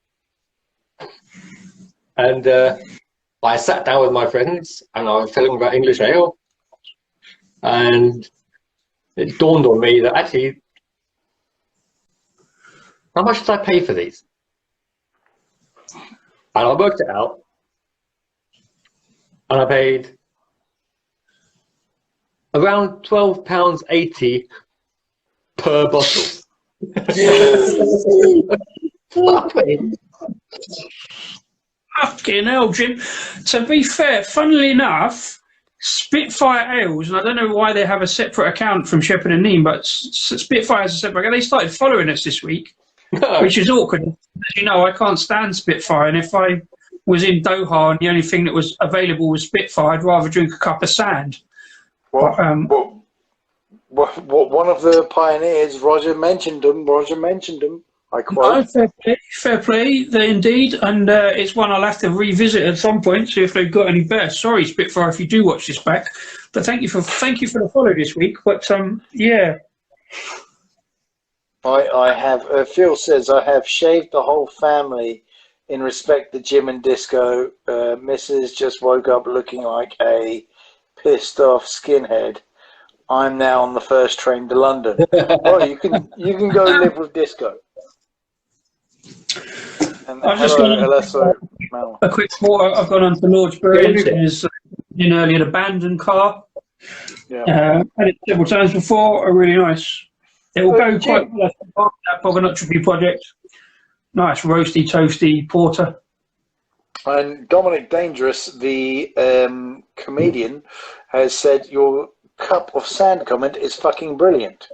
And I sat down with my friends and I was telling them about English ale. And it dawned on me that actually, how much did I pay for these? And I worked it out. And I paid around £12.80 per bottle. Fucking hell, Jim. To be fair, funnily enough, Spitfire Ales, and I don't know why they have a separate account from Shepherd and Neame, but Spitfire has a separate account. They started following us this week, which is awkward. As you know, I can't stand Spitfire, and if I was in Doha and the only thing that was available was Spitfire, I'd rather drink a cup of sand. One of the pioneers, Roger mentioned them. I quote. No, fair play, they indeed, and it's one I'll have to revisit at some point, see if they've got any better. Sorry, Spitfire, if you do watch this back, but thank you for the follow this week. But yeah. I have. Phil says I have shaved the whole family in respect to Jim and Disco. Mrs. just woke up looking like a pissed off skinhead. I'm now on the first train to London. Oh, you can go live with Disco. And I've just gone on a quick thought. I've gone on to Lord's Brewery, is in earlier the abandoned car. Yeah. Had it several times before. Really nice. It will go quite well. That Pogonotropy project. Nice roasty, toasty porter. And Dominic Dangerous, the comedian, has said your cup of sand comment is fucking brilliant.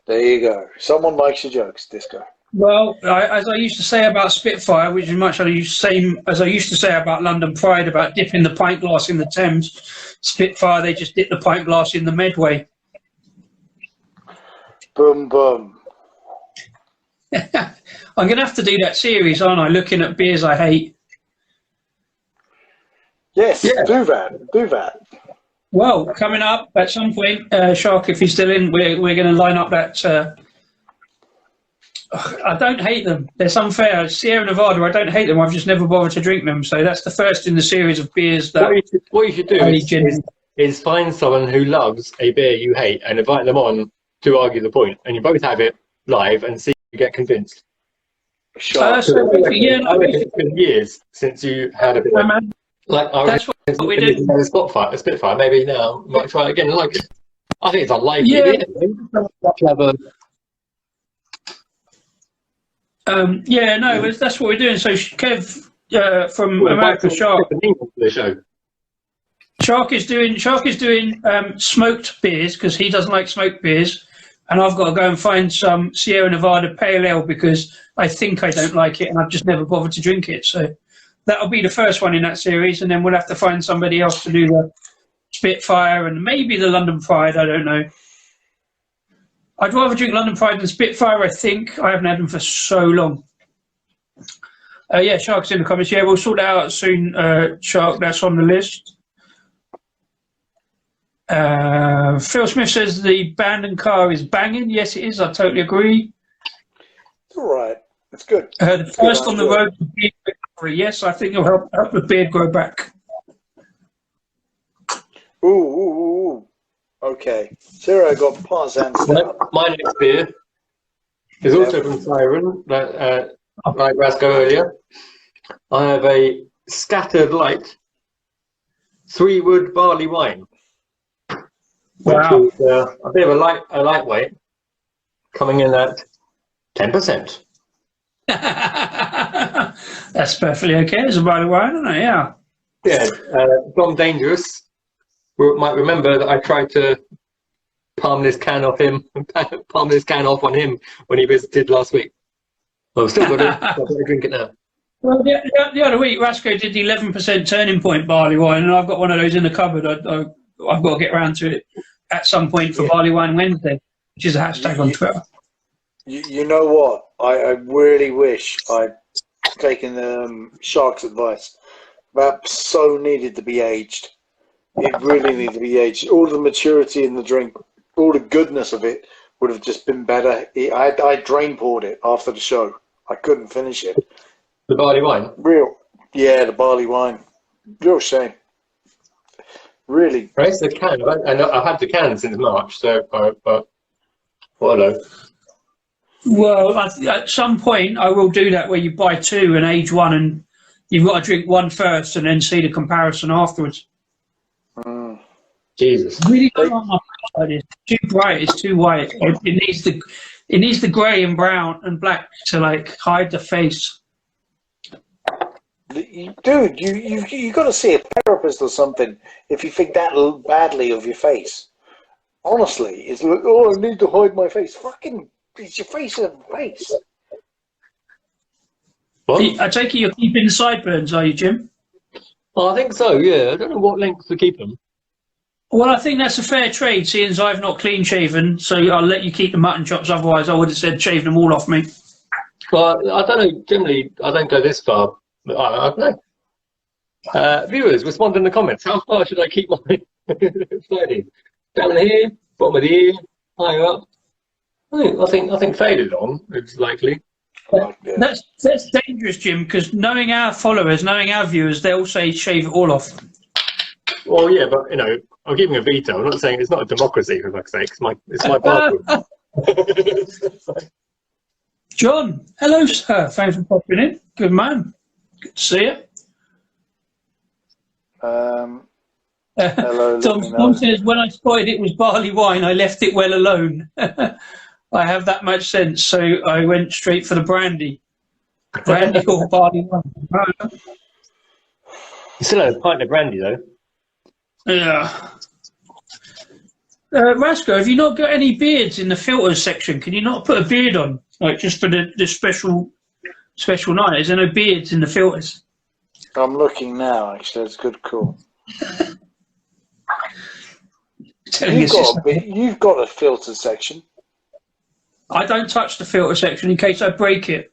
There you go. Someone likes your jokes, Disco. Well, as I used to say about Spitfire, which is much the same as I used to say about London Pride, about dipping the pint glass in the Thames, Spitfire, they just dip the pint glass in the Medway. Boom, boom. I'm going to have to do that series, aren't I? Looking at beers I hate. Yes, yeah. Do that. Well, coming up at some point, Shark, if he's still in, we're going to line up that... I don't hate them. They're unfair. Sierra Nevada, I don't hate them. I've just never bothered to drink them. So that's the first in the series of beers that... What you should do is is find someone who loves a beer you hate and invite them on to argue the point, and you both have it live and see if you get convinced. Sure. I reckon it's been years since you had a bit like that's what we did. A Spitfire. Maybe now might try it again. Like, I think it's unlikely. Yeah. Clever. That's what we're doing. So Kev from America Shark. The show. Shark is doing smoked beers because he doesn't like smoked beers, and I've got to go and find some Sierra Nevada Pale Ale because I think I don't like it and I've just never bothered to drink it. So that'll be the first one in that series, and then we'll have to find somebody else to do the Spitfire and maybe the London Pride. I don't know. I'd rather drink London Pride than Spitfire, I think. I haven't had them for so long. Shark's in the comments. Yeah, we'll sort that out soon, Shark. That's on the list. Phil Smith says the Bandon car is banging. Yes, it is. I totally agree. It's all right. It's good. The first on the road to beard recovery. Yes, I think it'll help the beard grow back. Ooh. Okay. Sarah got Parmesan Stout. My next beer is also from Siren, like Rasco earlier. I have a Scattered Light 3-wood barley wine. Wow. Which is a bit of a lightweight, coming in at 10%. That's perfectly okay. It's a barley wine, isn't it? Yeah. Yeah. Dom Dangerous might remember that I tried to palm this can off on him when he visited last week. Well, I've still got to drink it now. Well, the other week, Rasco did the 11% Turning Point barley wine, and I've got one of those in the cupboard. I've got to get around to it at some point for Barley Wine Wednesday, which is a hashtag on Twitter. You know what? I really wish I'd taken Shark's advice. That so needed to be aged. It really needed to be aged. All the maturity in the drink, all the goodness of it would have just been better. I drain poured it after the show. I couldn't finish it. The barley wine? The barley wine. Real shame. Really? It's the can. I've had the can since March, so but hello. Well, at some point I will do that where you buy two and age one, and you've got to drink one first and then see the comparison afterwards. Jesus. I really don't like my side. It's too bright. It's too white. It needs the grey and brown and black to like hide the face. Dude, you got to see a therapist or something if you think that badly of your face. Honestly, it's like, oh, I need to hide my face. Fucking, it's your face and face. What? I take it you're keeping the sideburns, are you, Jim? I think so, yeah. I don't know what length to keep them. Well, I think that's a fair trade, seeing as I've not clean shaven, so I'll let you keep the mutton chops, otherwise I would have said shave them all off me. Well, I don't know, generally I don't go this far. I don't know. Viewers, respond in the comments. How far should I keep my fading? Down here, bottom of the ear, higher up. I think faded on is likely. That's dangerous, Jim, because knowing our followers, knowing our viewers, they'll say shave it all off. Well, yeah, but I'm giving a veto. I'm not saying it's not a democracy, for fuck's sake. It's my bathroom. John, hello, sir. Thanks for popping in. Good man. Good to see you. Hello. Tom says, when I spotted it was barley wine, I left it well alone. I have that much sense, so I went straight for the brandy. Brandy or barley wine. You still had a pint of brandy, though. Yeah. Rasco, have you not got any beards in the filters section? Can you not put a beard on, like just for the special night? Is there no beards in the filters? I'm looking now. Actually, that's a good call. You've got a filter section. I don't touch the filter section in case I break it.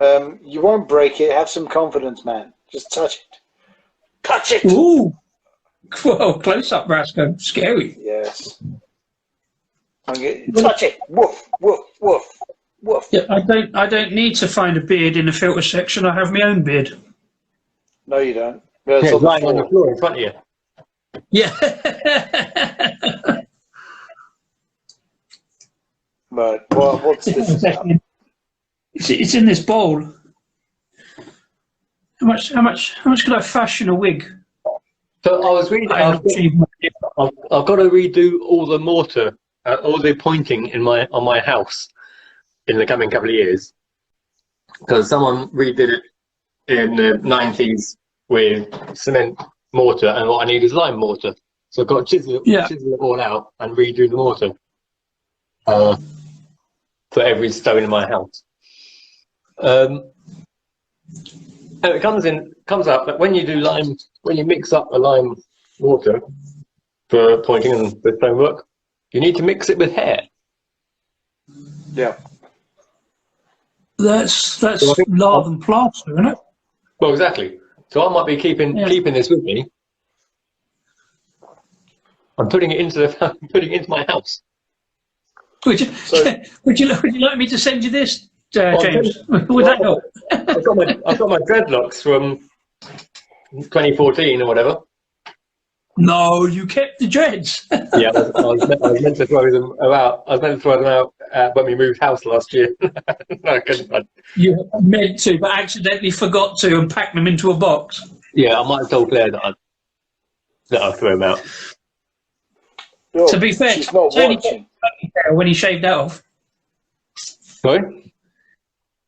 You won't break it. Have some confidence, man. Just touch it. Touch it. Ooh. Whoa, close up, Rasco. Scary. Yes. Touch it. Woof, woof, woof, woof. Yeah, I don't need to find a beard in the filter section. I have my own beard. No, you don't. It's lying on the floor in front of you. Yeah. But what's this about? It's in this bowl. How much could I fashion a wig? So I was reading. I've got to redo all the mortar, all the pointing on my house in the coming couple of years, because someone redid it in the 90s with cement mortar, and what I need is lime mortar. So I've got to chisel it all out and redo the mortar for every stone in my house. And it comes up that when you mix up a lime water for pointing and the stonework, you need to mix it with hair. Yeah. That's lard and plaster, isn't it? Well, exactly. So I might be keeping this with me. I'm putting it into my house. Would you like me to send you this, James? Would that help? I've got my dreadlocks from 2014 or whatever. No, you kept the dreads. Yeah, I was meant to throw them out. I was meant to throw them out when we moved house last year. No, I couldn't. You meant to, but accidentally forgot to and packed them into a box. Yeah, I might have told Claire that I'd throw them out. Well, to be fair, Tony kept his ponytail when he shaved that off. Sorry?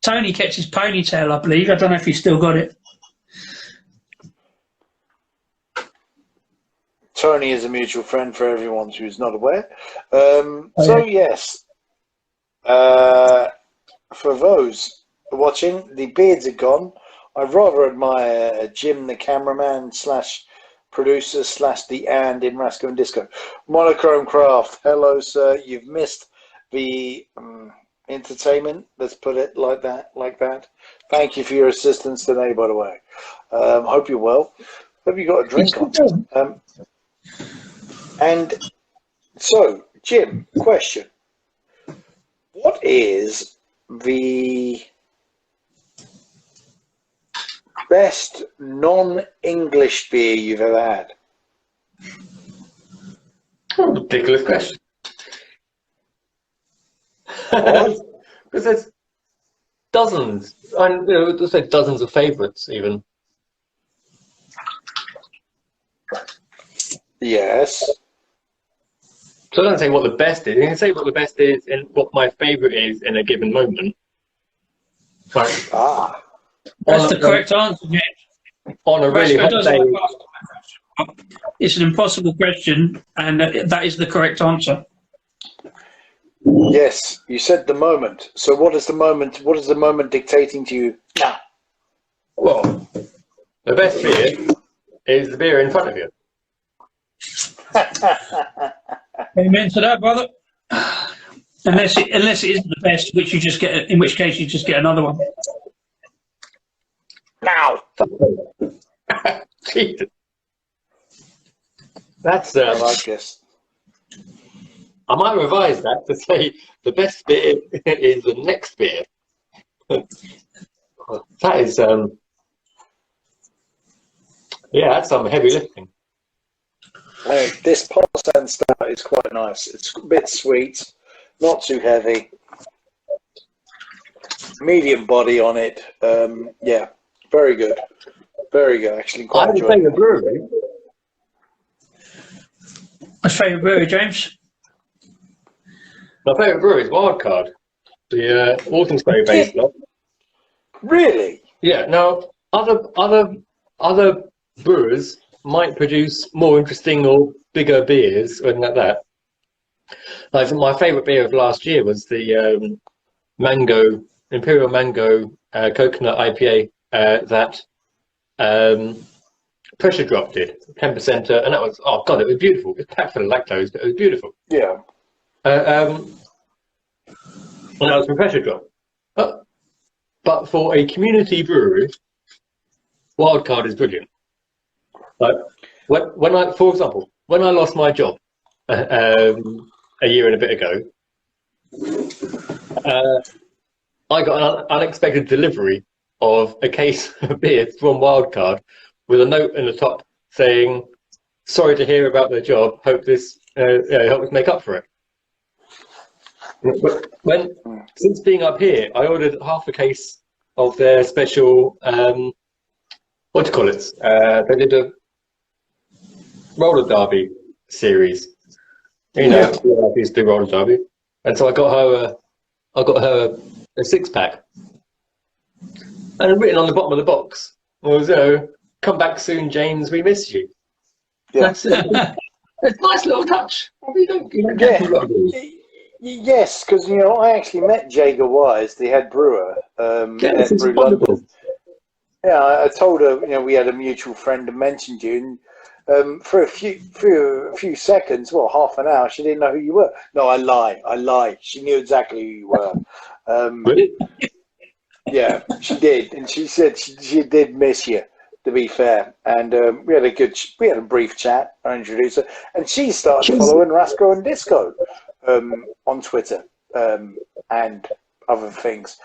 Tony kept his ponytail, I believe. I don't know if he's still got it. Tony is a mutual friend for everyone who's not aware. So yes, for those watching, the beards are gone. I rather admire Jim, the cameraman / producer / the and in Rasco and Disco. Monochrome Craft, hello sir, you've missed the entertainment, let's put it like that. Thank you for your assistance today, by the way. Hope you're well. Hope you got a drink on. And so, Jim, question. What is the best non-English beer you've ever had? Oh, ridiculous question. Because there's dozens. I'd say dozens of favourites, even. Yes. So I don't say what the best is. You can say what the best is and what my favourite is in a given moment. Right. That's the correct answer, James. On a really hot day. It's an impossible question, and that is the correct answer. Yes, you said the moment. So what is the moment dictating to you now? Well, the best beer is the beer in front of you. Amen to that, brother. Unless it isn't the best, in which case you just get another one. Now. That's I like this. I might revise that to say the best beer is the next beer. That is that's some heavy lifting. This Parmesan Stout is quite nice. It's a bit sweet, not too heavy. Medium body on it. Yeah, very good. Very good, actually. Quite I would say the brewery. What's your favourite brewery, James? My favourite brewery is Wildcard, the Walthamstow based lot. Really? Yeah. Now, other brewers might produce more interesting or bigger beers or anything like that. Like my favourite beer of last year was the Imperial Mango Coconut IPA that Pressure Drop did, 10%, and that was it was beautiful. It was packed full of lactose, but it was beautiful. Yeah. And that was from Pressure Drop. But for a community brewery, Wildcard is brilliant. Like for example, when I lost my job a year and a bit ago, I got an unexpected delivery of a case of beer from Wildcard with a note in the top saying, sorry to hear about their job. Hope this helps make up for it. But since being up here, I ordered half a case of their special, what do you call it? They did a roller derby series. You know, I used to do roller derby, and so I got her a 6-pack, and written on the bottom of the box was, "Come back soon, James. We miss you." Yeah. That's it's a nice little touch. You don't get a lot of these. Yes, because I actually met Jager Wise, the head brewer, at Brew London. Yeah, I told her we had a mutual friend and mentioned you, and for a few seconds, well, half an hour, she didn't know who you were. No, I lie. She knew exactly who you were. Really? Yeah, she did, and she said she did miss you. To be fair, and we had a brief chat. I introduced her, and she started following Rasco and Disco on Twitter and other things.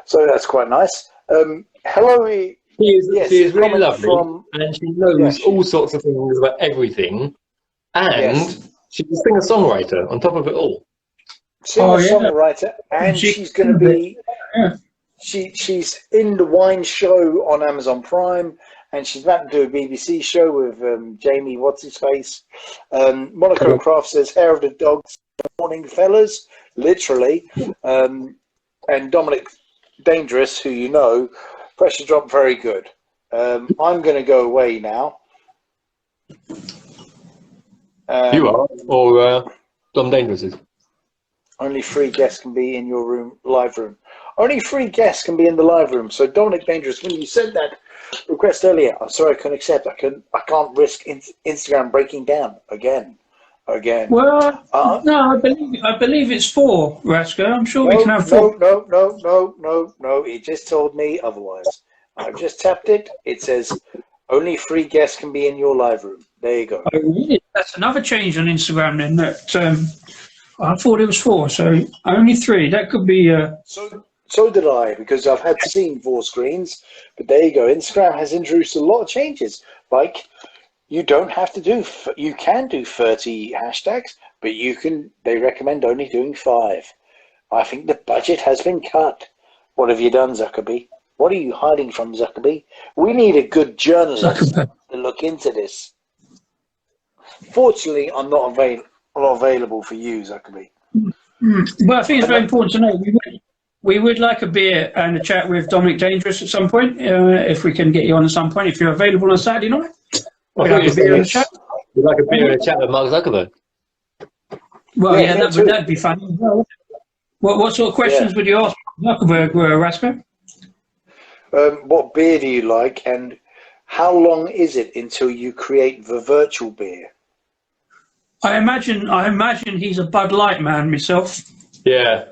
So that's quite nice. Hello, she is really lovely, and she knows all sorts of things about everything, and she's a singer-songwriter on top of it all. Singer-songwriter, and she's going to be. She's in the wine show on Amazon Prime. And she's about to do a BBC show with Jamie What's-His-Face. Monaco Craft says, hair of the dogs, morning fellas, literally. And Dominic Dangerous, who you know, pressure drop very good. I'm going to go away now. You are? Or Dom Dangerous is? Only 3 guests can be in your live room. Only 3 guests can be in the live room. So Dominic Dangerous, when you said that request earlier, I'm sorry I couldn't accept. I can't risk Instagram breaking down again. Well, no, I believe it's 4, Rasco. I'm sure we can have 4. No. It just told me otherwise. I've just tapped it. It says only 3 guests can be in your live room. There you go. Oh, really? That's another change on Instagram then. That I thought it was 4, so only 3. That could be. So did I, because I've had seen 4 screens, but there you go. Instagram has introduced a lot of changes. Like, you don't have to do, you can do 30 hashtags, but they recommend only doing 5. I think the budget has been cut. What have you done, Zuckerby? What are you hiding from, Zuckerby? We need a good journalist to look into this. Fortunately, I'm not available for you, Zuckerby. Well, I think it's very important to know. We would like a beer and a chat with Dominic Dangerous at some point, if we can get you on at some point, if you're available on Saturday night. We'd like a beer and a chat. We'd like a beer and a chat with Mark Zuckerberg. Well, yeah, that'd be fun. What sort of questions would you ask Zuckerberg, Rasco? What beer do you like, and how long is it until you create the virtual beer? I imagine he's a Bud Light man myself. Yeah.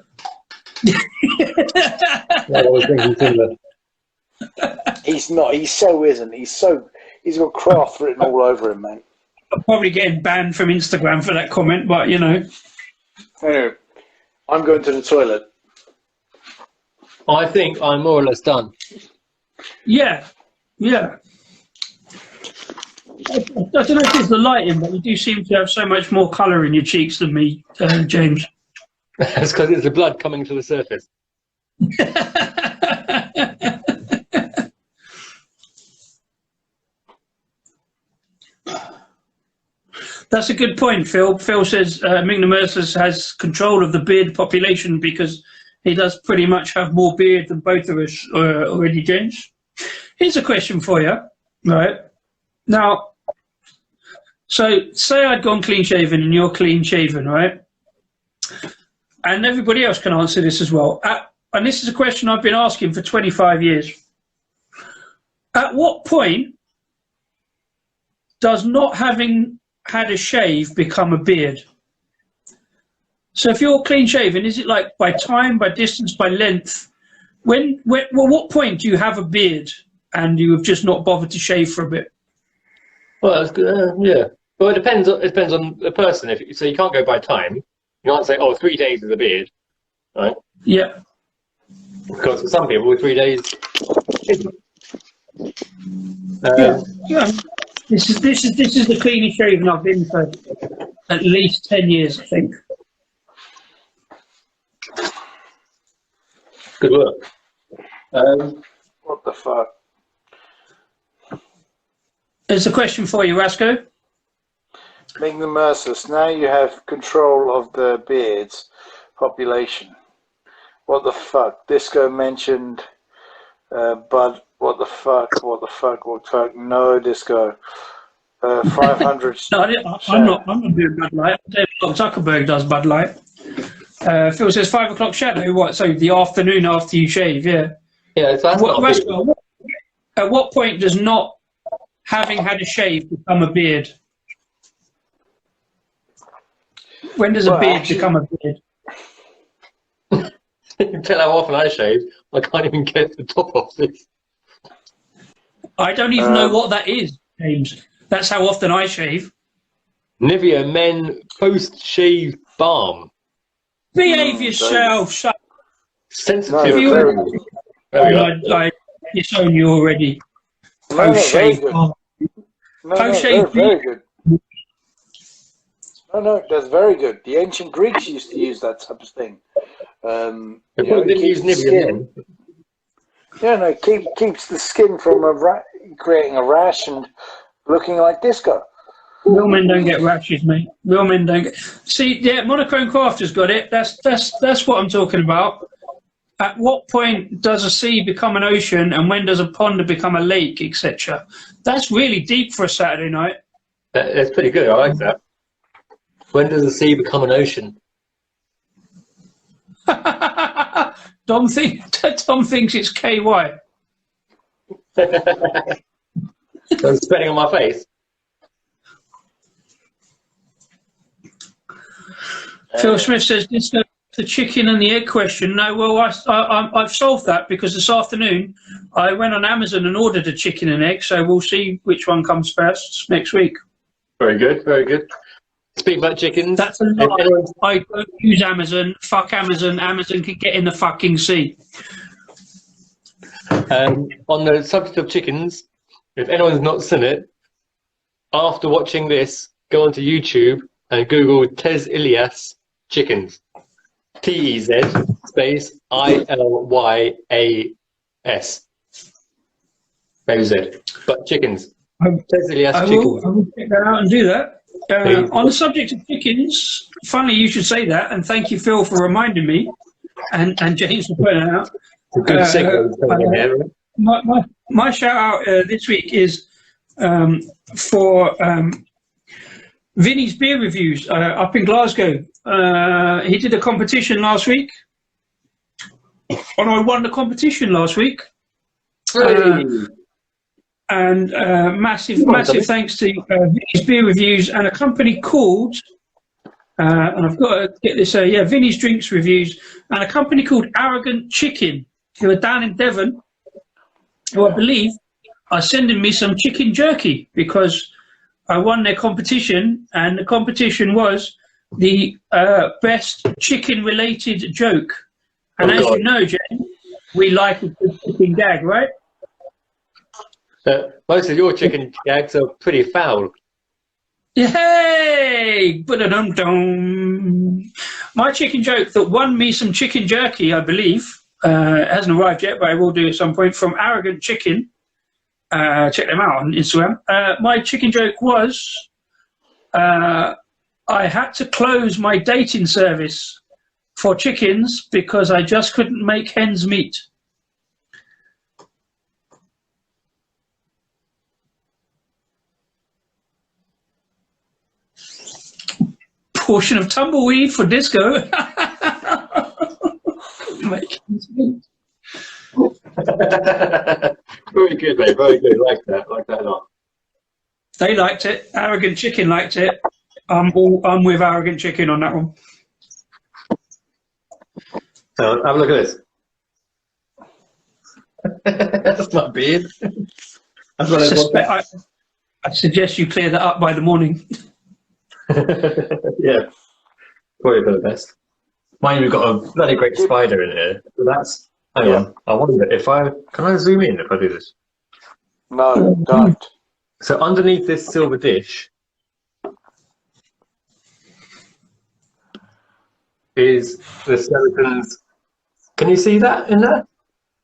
I was thinking similar. He's not. He so isn't. He's got craft written all over him, man. I'm probably getting banned from Instagram for that comment, but Anyway, I'm going to the toilet. I think I'm more or less done. Yeah. I don't know if it's the lighting, but you do seem to have so much more colour in your cheeks than me, James. That's because it's the blood coming to the surface. That's a good point, Phil. Phil says Mick Mercer has control of the beard population because he does pretty much have more beard than both of us already, James. Here's a question for you, right? Now, so say I'd gone clean shaven and you're clean shaven, right? And everybody else can answer this as well. And this is a question I've been asking for 25 years. At what point does not having had a shave become a beard? So if you're clean shaven, is it like by time, by distance, by length? What point do you have a beard and you have just not bothered to shave for a bit? Well, yeah. Well, it depends on the person. So you can't go by time. You can't say, 3 days is a beard, right? Yeah. Because for some people, 3 days isn't. Yeah. This is the cleanest shaven I've been for at least 10 years, I think. Good work. What the fuck? There's a question for you, Rasco. Ming the Merciless, now you have control of the beards population. What the fuck? Disco mentioned Bud. What the fuck? What the fuck? What the fuck? No, Disco. 500. No, I'm not doing Bud Light. Zuckerberg does Bud Light. Phil says 5 o'clock shadow. What? So the afternoon after you shave, yeah. Yeah, that's Rasco, at what point does not having had a shave become a beard? When does a beard become a beard? You can tell how often I shave. I can't even get the top off this. I don't even know what that is, James. That's how often I shave. Nivea Men Post-Shave Balm. Behave yourself, shut. Sensitive. I disown you already. Post-shave balm. Post-shave very good. No, that's very good. The ancient Greeks used to use that type of thing. They didn't use Nivea then. Yeah, no, keeps the skin from creating a rash and looking like Disco. Real men don't get rashes, mate. Real men don't get. See, yeah, Monochrome Crafter's got it. That's what I'm talking about. At what point does a sea become an ocean, and when does a pond become a lake, etc.? That's really deep for a Saturday night. That's pretty good. I like that. When does the sea become an ocean? Tom thinks it's KY. I'm spitting on my face. Phil Smith says, the chicken and the egg question. No, well, I've solved that because this afternoon I went on Amazon and ordered a chicken and egg, so we'll see which one comes first next week. Very good, very good. Speaking about chickens, that's a lie. I don't use Amazon. Fuck Amazon. Amazon can get in the fucking sea. On the subject of chickens, if anyone's not seen it, after watching this, go onto YouTube and Google Tez Ilyas chickens. TEZ space ILYAS. No Z. But chickens. Tez Ilyas chickens. I will check that out and do that. On the subject of chickens, funny you should say that, and thank you, Phil, for reminding me, and James for pointing it out. Good segue. My shout out this week is for Vinny's Beer Reviews up in Glasgow. He did a competition last week, and I won the competition last week. And massive thanks to Vinny's Beer Reviews and a company called, and I've got to get this, Vinny's Drinks Reviews, and a company called Arrogant Chicken, who are down in Devon, who I believe are sending me some chicken jerky because I won their competition, and the competition was the best chicken-related joke. And as you know, Jen, we like a good chicken gag, right? Most of your chicken gags are pretty foul. Yay! Ba-da-dum-dum. My chicken joke that won me some chicken jerky, I believe, hasn't arrived yet, but I will do at some point, from Arrogant Chicken. Check them out on Instagram. My chicken joke was I had to close my dating service for chickens because I just couldn't make hens meet. Portion of tumbleweed for Disco. Very good, mate. Very good. Like that a lot. They liked it. Arrogant Chicken liked it. I'm with Arrogant Chicken on that one. So have a look at this. That's my beard. I suggest you clear that up by the morning. Yeah, probably for the best. Mind we've got a bloody great spider in here. So that's. Hang on. I wonder if can I zoom in if I do this? No, don't. So underneath this silver dish is the skeleton's. Can you see that in there?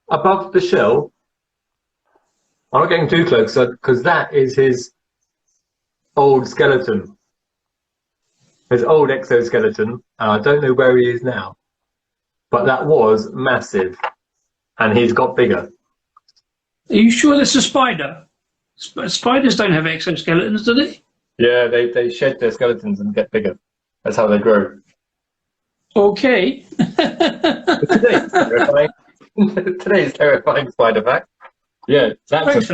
Above the shell. I'm not getting too close because that is his old skeleton. His old exoskeleton. And I don't know where he is now. But that was massive. And he's got bigger. Are you sure this is a spider? Spiders don't have exoskeletons, do they? Yeah, they shed their skeletons and get bigger. That's how they grow. Okay. Today's terrifying. Today's terrifying spider fact. Yeah, that's a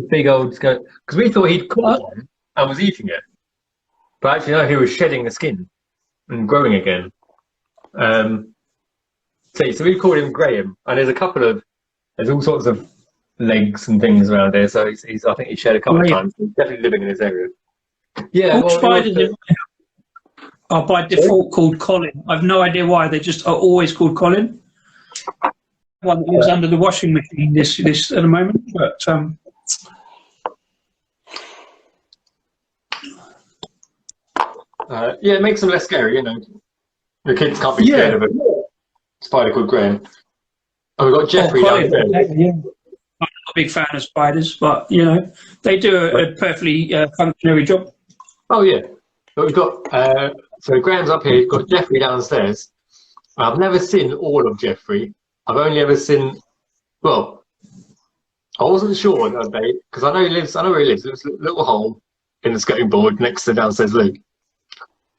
big old skeleton. Because we thought he'd caught one and was eating it. But actually, no, he was shedding the skin and growing again. So we called him Graham. And there's all sorts of legs and things around here. So he's I think he shed a couple of times. He's definitely living in this area. Yeah, all spiders are by default called Colin. I've no idea why. They just are always called Colin. One that lives under the washing machine this at the moment. But yeah, it makes them less scary, you know. The kids can't be scared of a spider called Graham. And we've got Jeffrey downstairs. Yeah. I'm not a big fan of spiders, but you know, they do a perfectly functionary job. Oh yeah. But we've got so Graham's up here, you've got Jeffrey downstairs. I've never seen all of Jeffrey. I've only ever seen, well, I wasn't sure the other day, because I know where he lives. There's a little hole in the skirting board next to downstairs loo.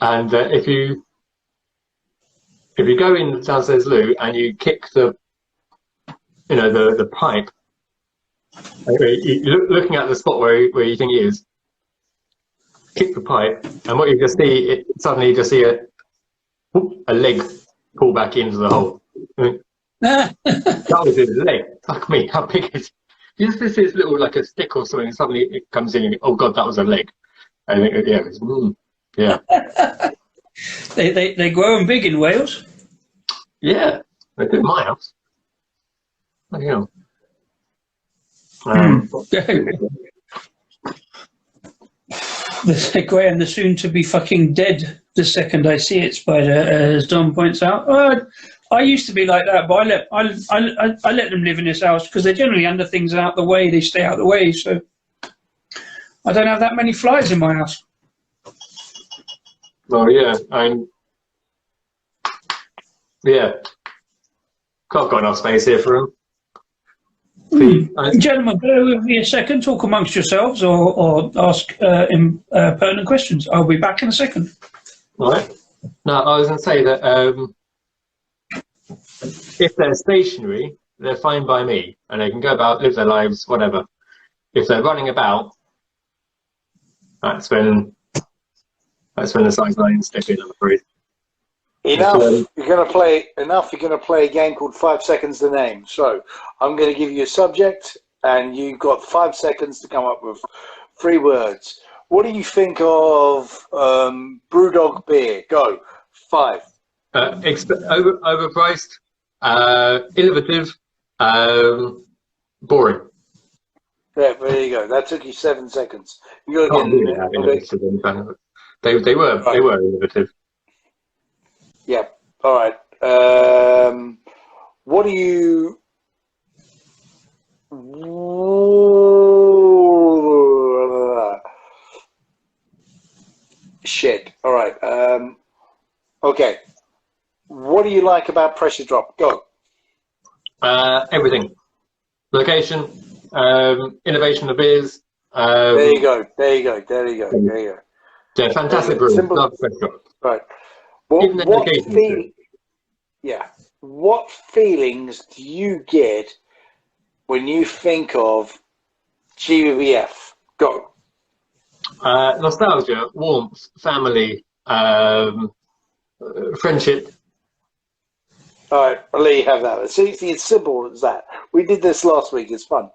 And if you go in downstairs loo and you kick the pipe, looking at the spot where you think he is, kick the pipe, and what you just see, suddenly you just see a leg pull back into the hole. That was his leg. Fuck me, how big is it? You just see this little, like a stick or something, and suddenly it comes in and oh god, that was a leg. And I think, yeah. They grow them big in Wales. Yeah, they do in my house. You know. Graham, the soon to be fucking dead the second I see it, spider, as Don points out. I used to be like that, but I let them live in this house because they're generally under things out the way. They stay out the way, so I don't have that many flies in my house. Oh yeah, yeah. I've got enough space here for them. Gentlemen, bear with me a second. Talk amongst yourselves or ask pertinent questions. I'll be back in a second. All right. Now, I was going to say that if they're stationary, they're fine by me, and they can go about, live their lives, whatever. If they're running about, that's when the size lines step in, I'm afraid. Enough. You're going to play a game called 5 Seconds to Name. So I'm going to give you a subject, and you've got 5 seconds to come up with 3 words. What do you think of Brewdog beer? Go. 5. Overpriced, innovative, boring. Yeah, there you go. That took you 7 seconds. You got to get They were innovative. Yeah. All right. What do you? Shit. All right. Okay. What do you like about Pressure Drop? Go. Everything. Location. Innovation of beers. There you go. There you go. There you go. There you go. Yeah, fantastic brewery. Love Pressure Drop. Right. What feelings do you get when you think of GBF? Go. Nostalgia, warmth, family, friendship. All right, I'll let you have that. See, it's simple as that. We did this last week. It's fun.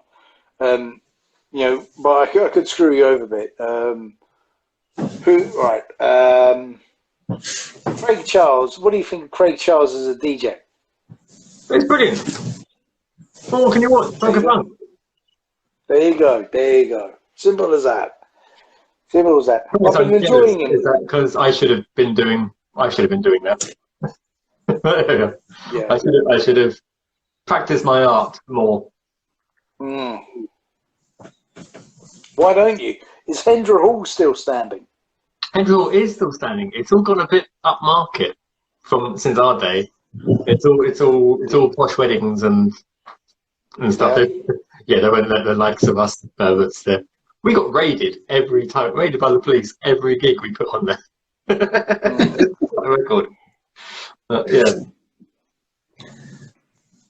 You know, but I could screw you over a bit. Craig Charles. What do you think of Craig Charles as a DJ? It's brilliant. What more can you want? There you go. There you go. Simple as that. Simple as that. I've been enjoying it. Because I should have been doing that. Yeah. I should have practiced my art more. Mm. Why don't you? Is Hendra Hall still standing? Hendra Hall is still standing. It's all gone a bit upmarket since our day. It's all posh weddings and stuff. Yeah, they won't let the likes of us know that's there. We got raided every time, raided by the police every gig we put on there. Record. Yeah.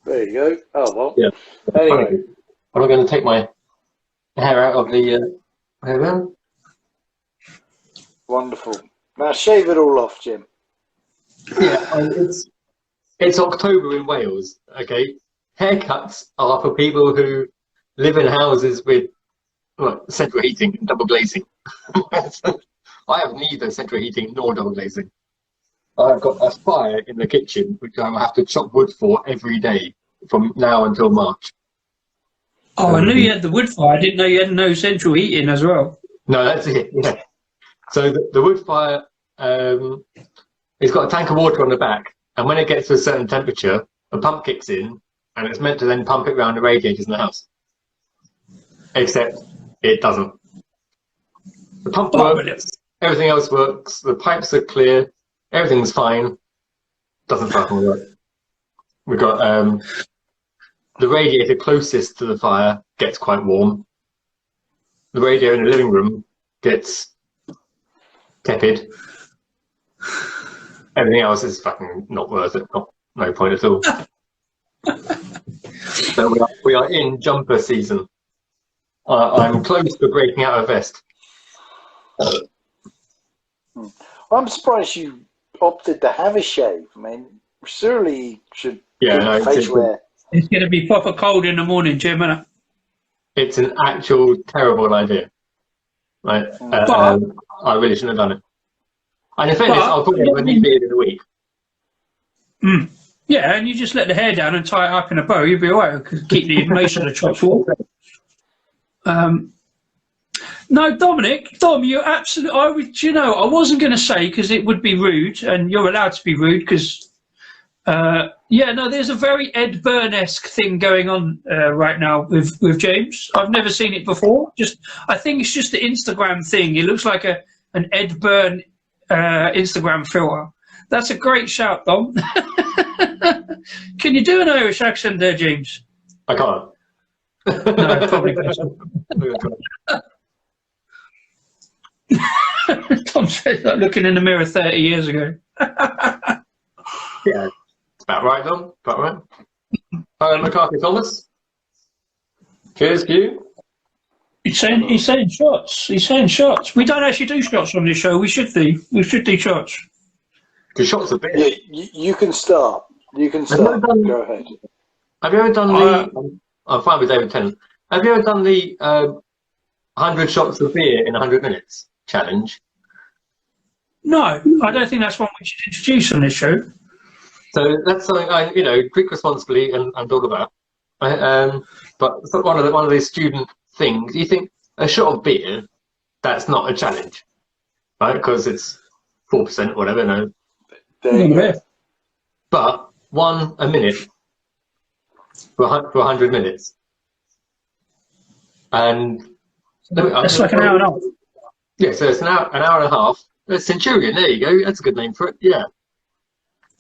There you go. Oh well. Yeah. Anyway, I'm not going to take my hair out of the hairband. Wonderful. Now shave it all off, Jim. Yeah, it's October in Wales. Okay, haircuts are for people who live in houses with central heating and double glazing. I have neither central heating nor double glazing. I've got a fire in the kitchen which I have to chop wood for every day from now until March. Oh, I knew you had the wood fire. I didn't know you had no central heating as well. No, that's it. Yeah. So the wood fire, it's got a tank of water on the back, and when it gets to a certain temperature, a pump kicks in, and it's meant to then pump it around the radiators in the house. Except it doesn't. The pump works, everything else works, the pipes are clear, everything's fine, doesn't fucking work. We've got the radiator closest to the fire gets quite warm. The radiator in the living room gets tepid. Everything else is fucking not worth it. No point at all. So we are in jumper season. I'm close to breaking out a vest. I'm surprised you opted to have a shave. I mean, surely you should face wear. It's going to be proper cold in the morning, Jim, isn't it? It's an actual terrible idea. Right? I really shouldn't have done it. And in fairness, I'll probably have a new beard in a week. Yeah, and you just let the hair down and tie it up in a bow, you'll be all right. Keep the most of the chops warm. No, Dom, you're absolutely. I wasn't going to say because it would be rude, and you're allowed to be rude because. There's a very Ed Byrne-esque thing going on right now with James. I've never seen it before. I think it's just the Instagram thing. It looks like an Ed Byrne Instagram filter. That's a great shout, Dom. Can you do an Irish accent there, James? I can't. No, probably best. Tom said that looking in the mirror 30 years ago. Yeah, it's about right, Dom. About right. McCarthy Thomas. Cheers to you. He's saying shots. He's saying shots. We don't actually do shots on this show. We should do. We should do shots. Because shots are big. Yeah, you can start. You can start. Go ahead. Have you ever done the... I'm fine with David Tennant. Have you ever done the 100 shots of beer in 100 minutes challenge? No, I don't think that's one we should introduce on this show. So that's something I, drink responsibly and all of that. But it's one of these student things. You think a shot of beer, that's not a challenge, right? Because it's 4% or whatever. No. But a minute for 100 minutes, and that's like an hour and a half. Yeah, so it's an hour and a half. Centurion, there you go. That's a good name for it. Yeah.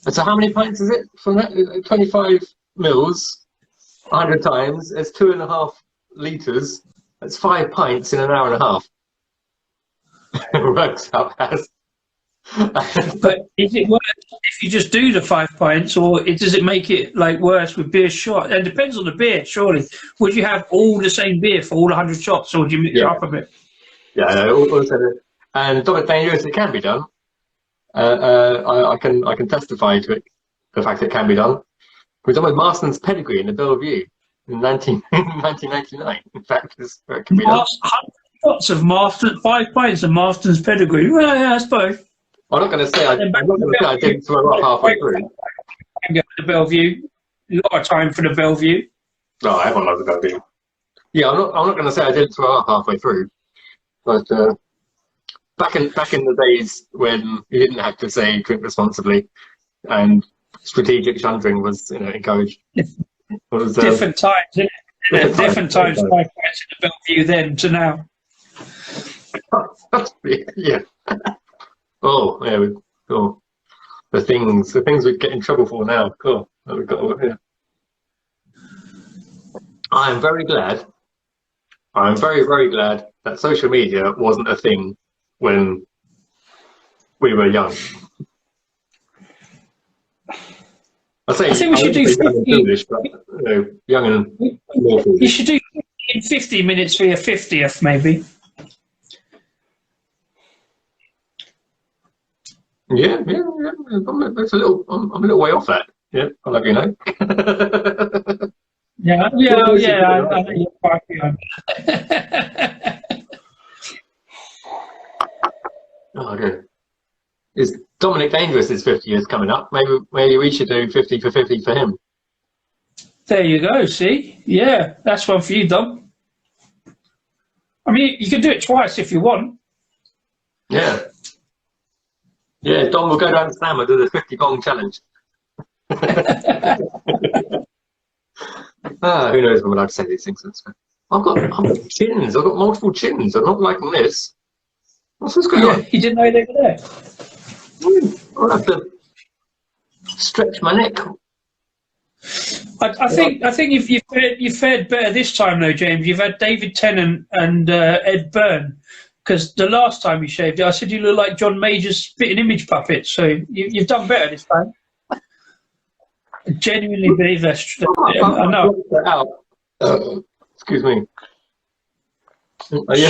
And so how many pints is it from that? 25 mils, 100 times. It's 2.5 litres. That's 5 pints in an hour and a half. It works out as. But is it worse if you just do the 5 pints, or does it make it worse with beer shot? It depends on the beer, surely. Would you have all the same beer for all 100 shots, or would you mix it up a bit? Yeah, and Dominic Dangerous, it can be done. I can testify to it, the fact it can be done. We've done with Marston's Pedigree in the Bellevue in 1999. In fact, it can be done. 100 shots of Marston, 5 pints of Marston's Pedigree. Well, yeah, I suppose. I'm not going to say I didn't throw up halfway through. Go to the Bellevue. A lot of time for the Bellevue. No, I haven't loved the Bellevue. Yeah, I'm not going to say I didn't throw up halfway through. But back in the days when you didn't have to say drink responsibly, and strategic shunting was encouraged. Different times, isn't it? Different times in the Bellevue then to now. Yeah. Oh, yeah. Cool. The things we get in trouble for now. Cool. We've got over here. I am very glad. I'm very, very glad that social media wasn't a thing when we were young. I think we should do 50. Foolish, but, young and more foolish. You should do 50 minutes for your 50th, maybe. Yeah. That's I'm a little way off that. Yeah, I'll have you know. Yeah. I know you're quite young. Oh, good. Is Dominic Dangerous's 50 years coming up? Maybe we should do 50 for 50 for him. There you go. See, yeah, that's one for you, Dom. I mean, you can do it twice if you want. Yeah. Yeah, Dom will go down to Sam and do the 50 bong challenge. Who knows when I'm allowed to say these things. I've got chins. I've got multiple chins. I'm not liking this. What's going on? You didn't know they were there. I'll have to stretch my neck. I think you've fared better this time though, James. You've had David Tennant and Ed Byrne, because the last time you shaved it, I said you look like John Major's spitting image puppet. So you've done better this time. I genuinely believe that's true. I know. Excuse me.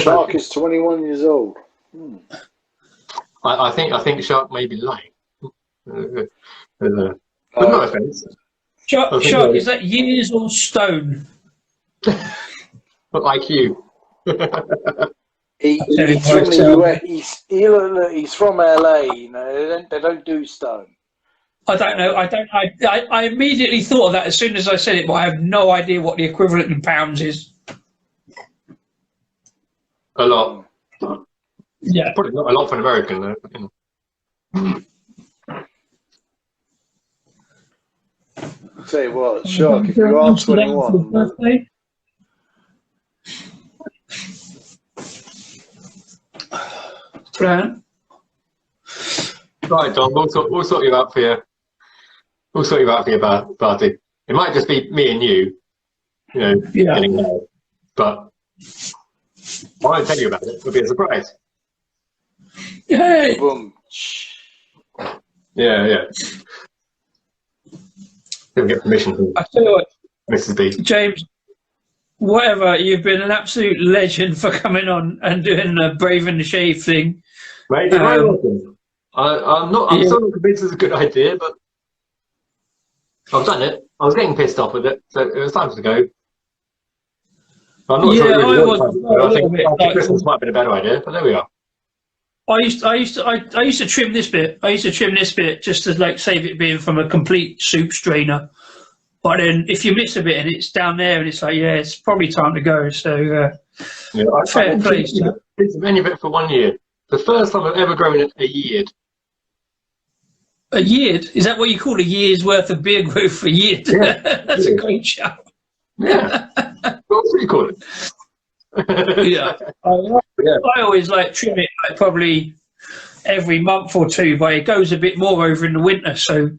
Shark is 21 years old. I think Shark may be lying. But no offence. Shark, is that years or stone? But like you. He's from the US. He's from LA. You know, they don't do stone. I don't know. I immediately thought of that as soon as I said it, but I have no idea what the equivalent in pounds is. A lot. Yeah. Probably not a lot for an American, though. Tell you what, Shark, if you are 21. Fran? Right, Don, we'll sort you out for your. We'll sort you out for your party. It might just be me and you, getting married. But I won't tell you about it. It'll be a surprise. Yay! Boom. Yeah. Didn't get permission from I tell you what, Mrs. B. James, whatever, you've been an absolute legend for coming on and doing the Brave and the Shave thing. Mate, I'm still not convinced it's a good idea, but I've done it. I was getting pissed off with it, so it was time to go. I'm not sure it really I think Christmas might have been a better idea, but there we are. I used to trim this bit. I used to trim this bit just to save it being from a complete soup strainer. But then if you miss a bit and it's down there and it's it's probably time to go. So fair play. It's only a bit for 1 year. The first time I've ever grown a year. A year? Is that what you call a year's worth of beer growth? A year? Yeah. That's a great shout. Yeah. What do you call it? Yeah. I always trim it probably every month or two, but it goes a bit more over in the winter. So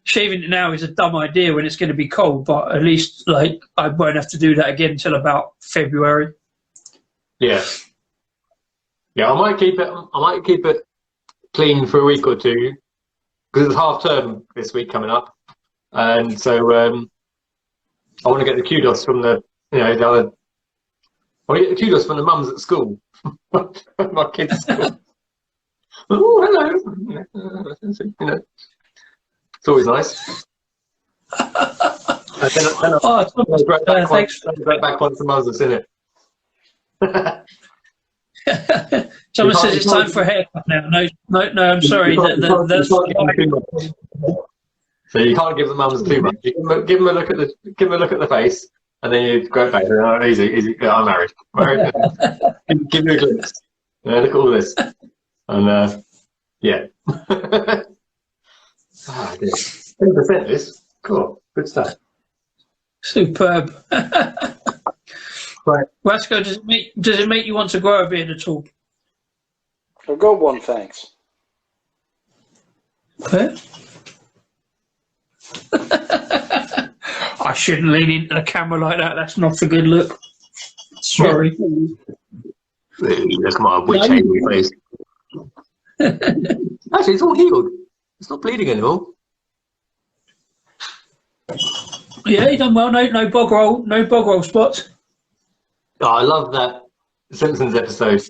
shaving it now is a dumb idea when it's going to be cold, but at least I won't have to do that again until about February. Yeah. Yeah, I might keep it clean for a week or two because it's half term this week coming up, and so I want to get the kudos from the other. I want to get the kudos from the mums at school. My kids at school. Oh, hello. It's always nice. Then I'll go back once the mums have seen it. Someone says it's time for a haircut now. No, I'm sorry. So you can't give the mums too much. You give them a look at the face, and then you go back. Oh, easy. Yeah, I'm married. Give me a glimpse. Look at all this. And yeah. 10% this. Cool. Good stuff. Superb. Right. Vasco, does it make you want to grow a beard at all? I've got one, thanks. Okay. I shouldn't lean into the camera like that. That's not a good look. Sorry. Look at my witch angry face. Actually, it's all healed. It's not bleeding anymore. Yeah, you done well. No bog roll spots. Oh, I love that Simpsons episode.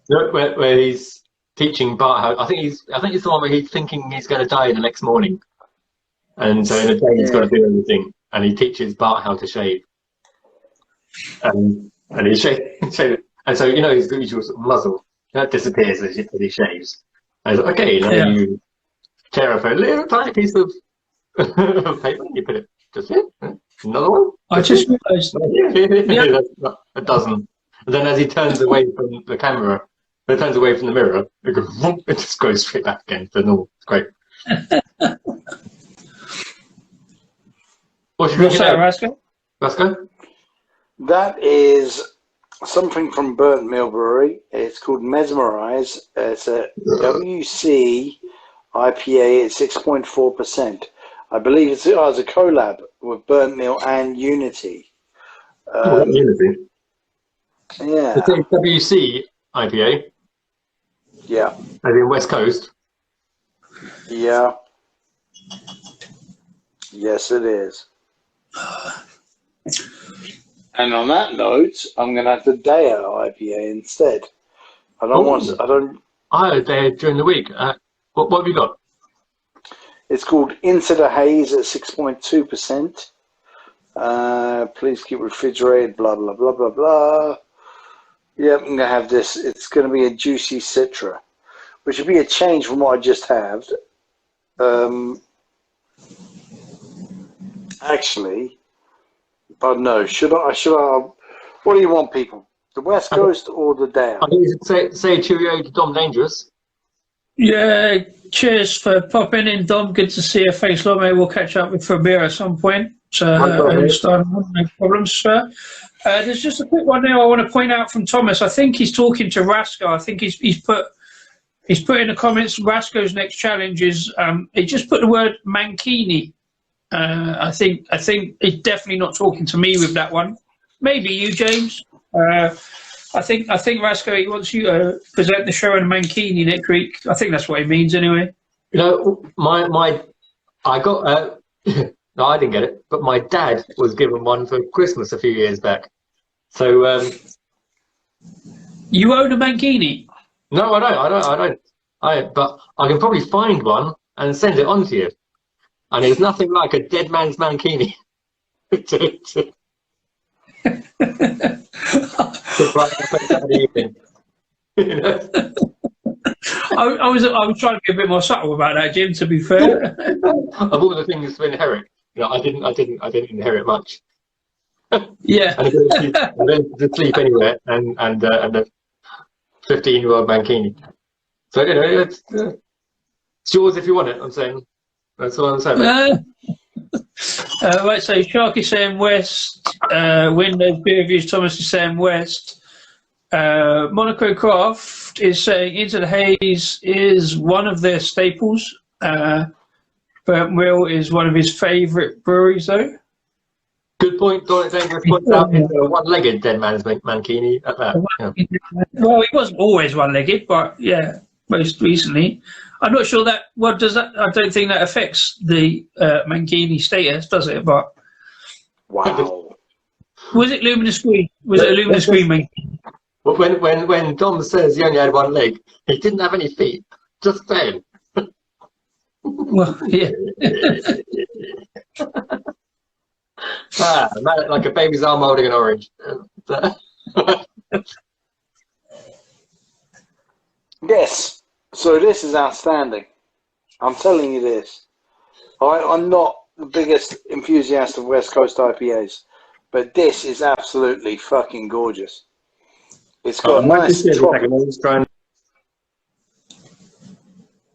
Where he's teaching Bart how. I think it's the one where he's thinking he's going to die the next morning, and so in a day he's got to do everything, and he teaches Bart how to shave, and he shave, and so his usual sort of muzzle that disappears as he shaves. And he's like, okay, now you tear off a little tiny piece of paper, and you put it just here. Another one. I just realised. A dozen. And then as he turns away from the camera, it turns away from the mirror, it just goes straight back again to normal. It's great. What's that, Rasco? That is something from Burnt Mill Brewery. It's called Mesmerize. It's a WC IPA at 6.4%. I believe it's a collab with Burnt Mill and Unity. Unity. Yeah. It's a WC IPA. Yeah. Maybe in West Coast. Yeah. Yes, it is. And on that note, I'm going to have the Doha IPA instead. I had a day during the week. What have you got? It's called Into the Haze at 6.2%. Please keep refrigerated, blah, blah, blah, blah, blah. Yep, I'm going to have this. It's going to be a juicy Citra, which would be a change from what I just had. Actually, but no, should I, what do you want, people? The West Coast or the Down? I think you should say cheerio to Dom Dangerous. Yeah, cheers for popping in, Dom. Good to see you. Thanks a lot, mate. We'll catch up with for a beer at some point. No problems, sir. There's just a quick one now I want to point out from Thomas. I think he's talking to Rasco. I think he's put in the comments Rasco's next challenge is he just put the word mankini. I think he's definitely not talking to me with that one. Maybe you, James. I think Rasco, he wants you to present the show in mankini next week. I think that's what he means anyway. I got no, I didn't get it, but my dad was given one for Christmas a few years back. So you own a mankini? No, I don't. But I can probably find one and send it on to you. And it's nothing like a dead man's mankini. I was trying to be a bit more subtle about that, Jim. To be fair, of all the things to inherit, I didn't inherit much. Yeah, and I went to sleep anywhere, and a 15-year-old mankini. So it's yours if you want it. I'm saying that's all I'm saying. Right, so Sharky saying West, Windows Beer Reviews, Thomas is saying West, Monaco Craft is saying Into the Haze is one of their staples. Burnt Mill is one of his favourite breweries, though. Good point. Donald Dangerous points out it's a one-legged dead man's mankini at that. Yeah. Well, he wasn't always one-legged, but yeah, most recently. I'm not sure that. What does that? I don't think that affects the mankini status, does it? But wow, was it luminous green? Was it a luminous green mankini? Well, when Dom says he only had one leg, he didn't have any feet. Just saying. Well, yeah. Like a baby's arm holding an orange. Yes. So this is outstanding. I'm telling you this. I'm not the biggest enthusiast of West Coast IPAs, but this is absolutely fucking gorgeous. It's got a nice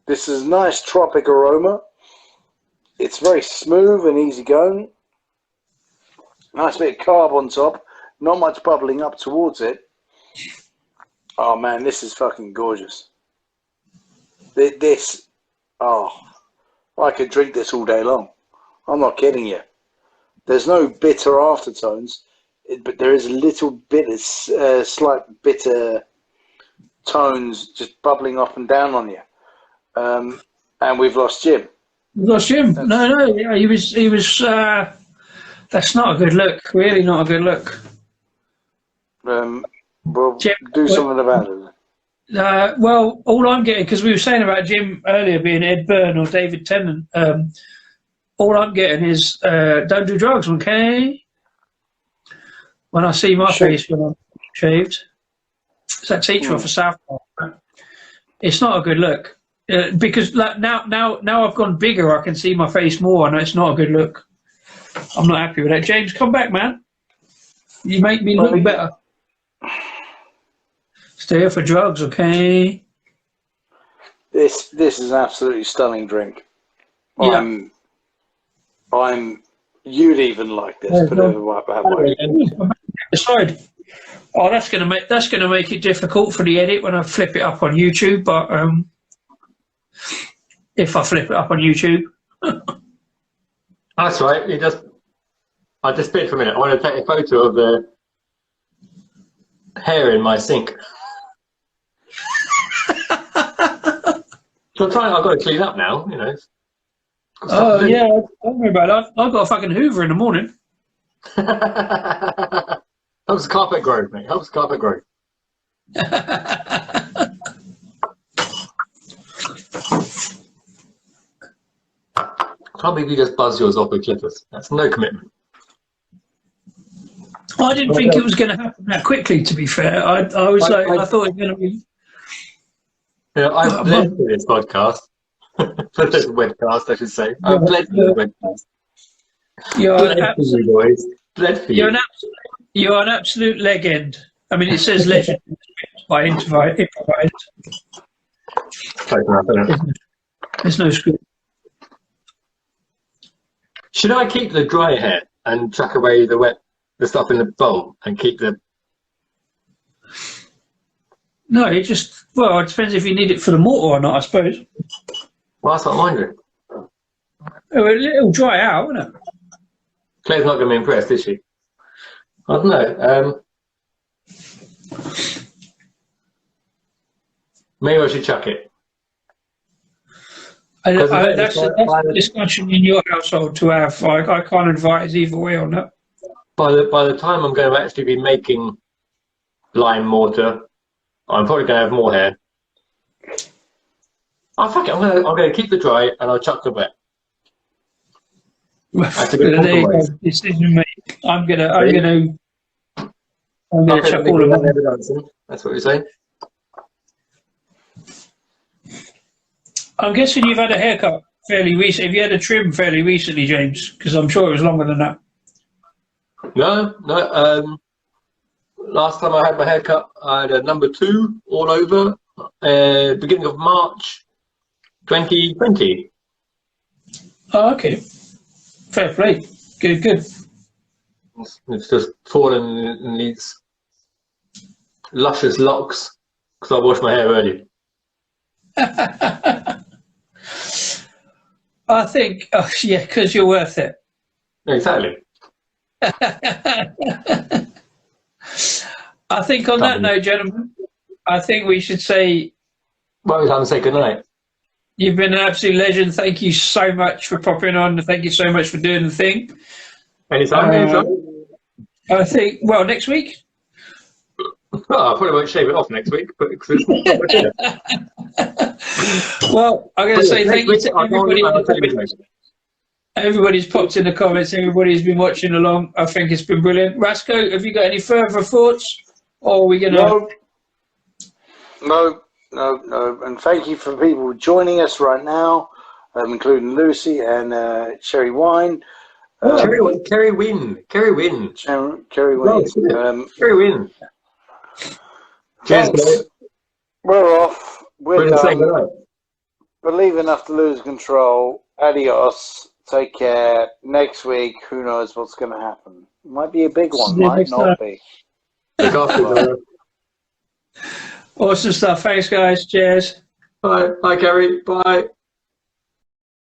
This is a nice tropic aroma. It's very smooth and easy going. Nice bit of carb on top. Not much bubbling up towards it. Oh man, this is fucking gorgeous. I could drink this all day long. I'm not kidding you. There's no bitter aftertones, but there is a little bit of slight bitter tones just bubbling up and down on you. And we've lost Jim. We've lost Jim. No, yeah, he was. That's not a good look. Really, not a good look. Well, Jim, do something about it. Well, all I'm getting, because we were saying about Jim earlier being Ed Byrne or David Tennant, all I'm getting is don't do drugs, okay? When I see my face when I'm shaved, it's that teacher off of South Park. It's not a good look because like, now I've gone bigger. I can see my face more, and it's not a good look. I'm not happy with that. James, come back, man. You make me look better. Stay here for drugs, okay? This is an absolutely stunning drink. Yeah. You'd even like this. Put it right behind Aside. Oh, that's gonna make it difficult for the edit when I flip it up on YouTube. But if I flip it up on YouTube, that's right. I just spit for a minute. I want to take a photo of the hair in my sink. So I've got to clean up now, you know. Oh yeah, don't worry about that. I've got a fucking Hoover in the morning. Helps carpet growth, mate. Helps carpet growth. Can't believe you just buzz yours off with clippers. That's no commitment. I didn't think it was going to happen that quickly. To be fair, I thought it was going to be. Yeah, I've bled for this podcast. For this webcast, I should say. I've bled for this webcast. You're an absolute legend. I mean, it says legend by improvised. There's no script. Should I keep the dry hair and chuck away the stuff in the bowl and keep the... No, it depends if you need it for the mortar or not, I suppose. Well, that's what I'm wondering. It'll dry out, won't it? Claire's not going to be impressed, is she? I don't know. Maybe I should chuck it. That's a discussion in your household to have. I can't advise either way on that. By the time I'm going to actually be making lime mortar, I'm probably going to have more hair. Oh, fuck it. I'm going to keep the dry and I'll chuck the wet. That's a good compromise. Decision made. I'm gonna chuck all of them. That's what you're saying. I'm guessing you've had a haircut fairly recently. Have you had a trim fairly recently, James? Because I'm sure it was longer than that. No. Last time I had my haircut, I had a number 2 all over. Beginning of March 2020. Oh, okay. Fair play. Good. It's just fallen in these luscious locks because I washed my hair early. I think, because you're worth it. Exactly. I think on that note, gentlemen, I think we should say... Well, it's time to say good night. You've been an absolute legend. Thank you so much for popping on. Thank you so much for doing the thing. Anytime. I think, next week? Well, I probably won't shave it off next week, but well, I'm going to say thank you to everybody. Everybody's popped in the comments. Everybody's been watching along. I think it's been brilliant. Rasco, have you got any further thoughts? Or are we going to... No. And thank you for people joining us right now, including Lucy and Cherry Wine. Kerry Wynn. Cherry Wynn. Kerry Wynn. Cheers, Thanks. mate. We're off. We're We're saying done. goodnight. Believe enough to lose control. Adios. Take care. Next week, who knows what's going to happen? Might be a big one. See you Might next not time. be. Look after each other. Awesome stuff. Thanks, guys. Cheers. Bye. Bye, Kerry. Bye.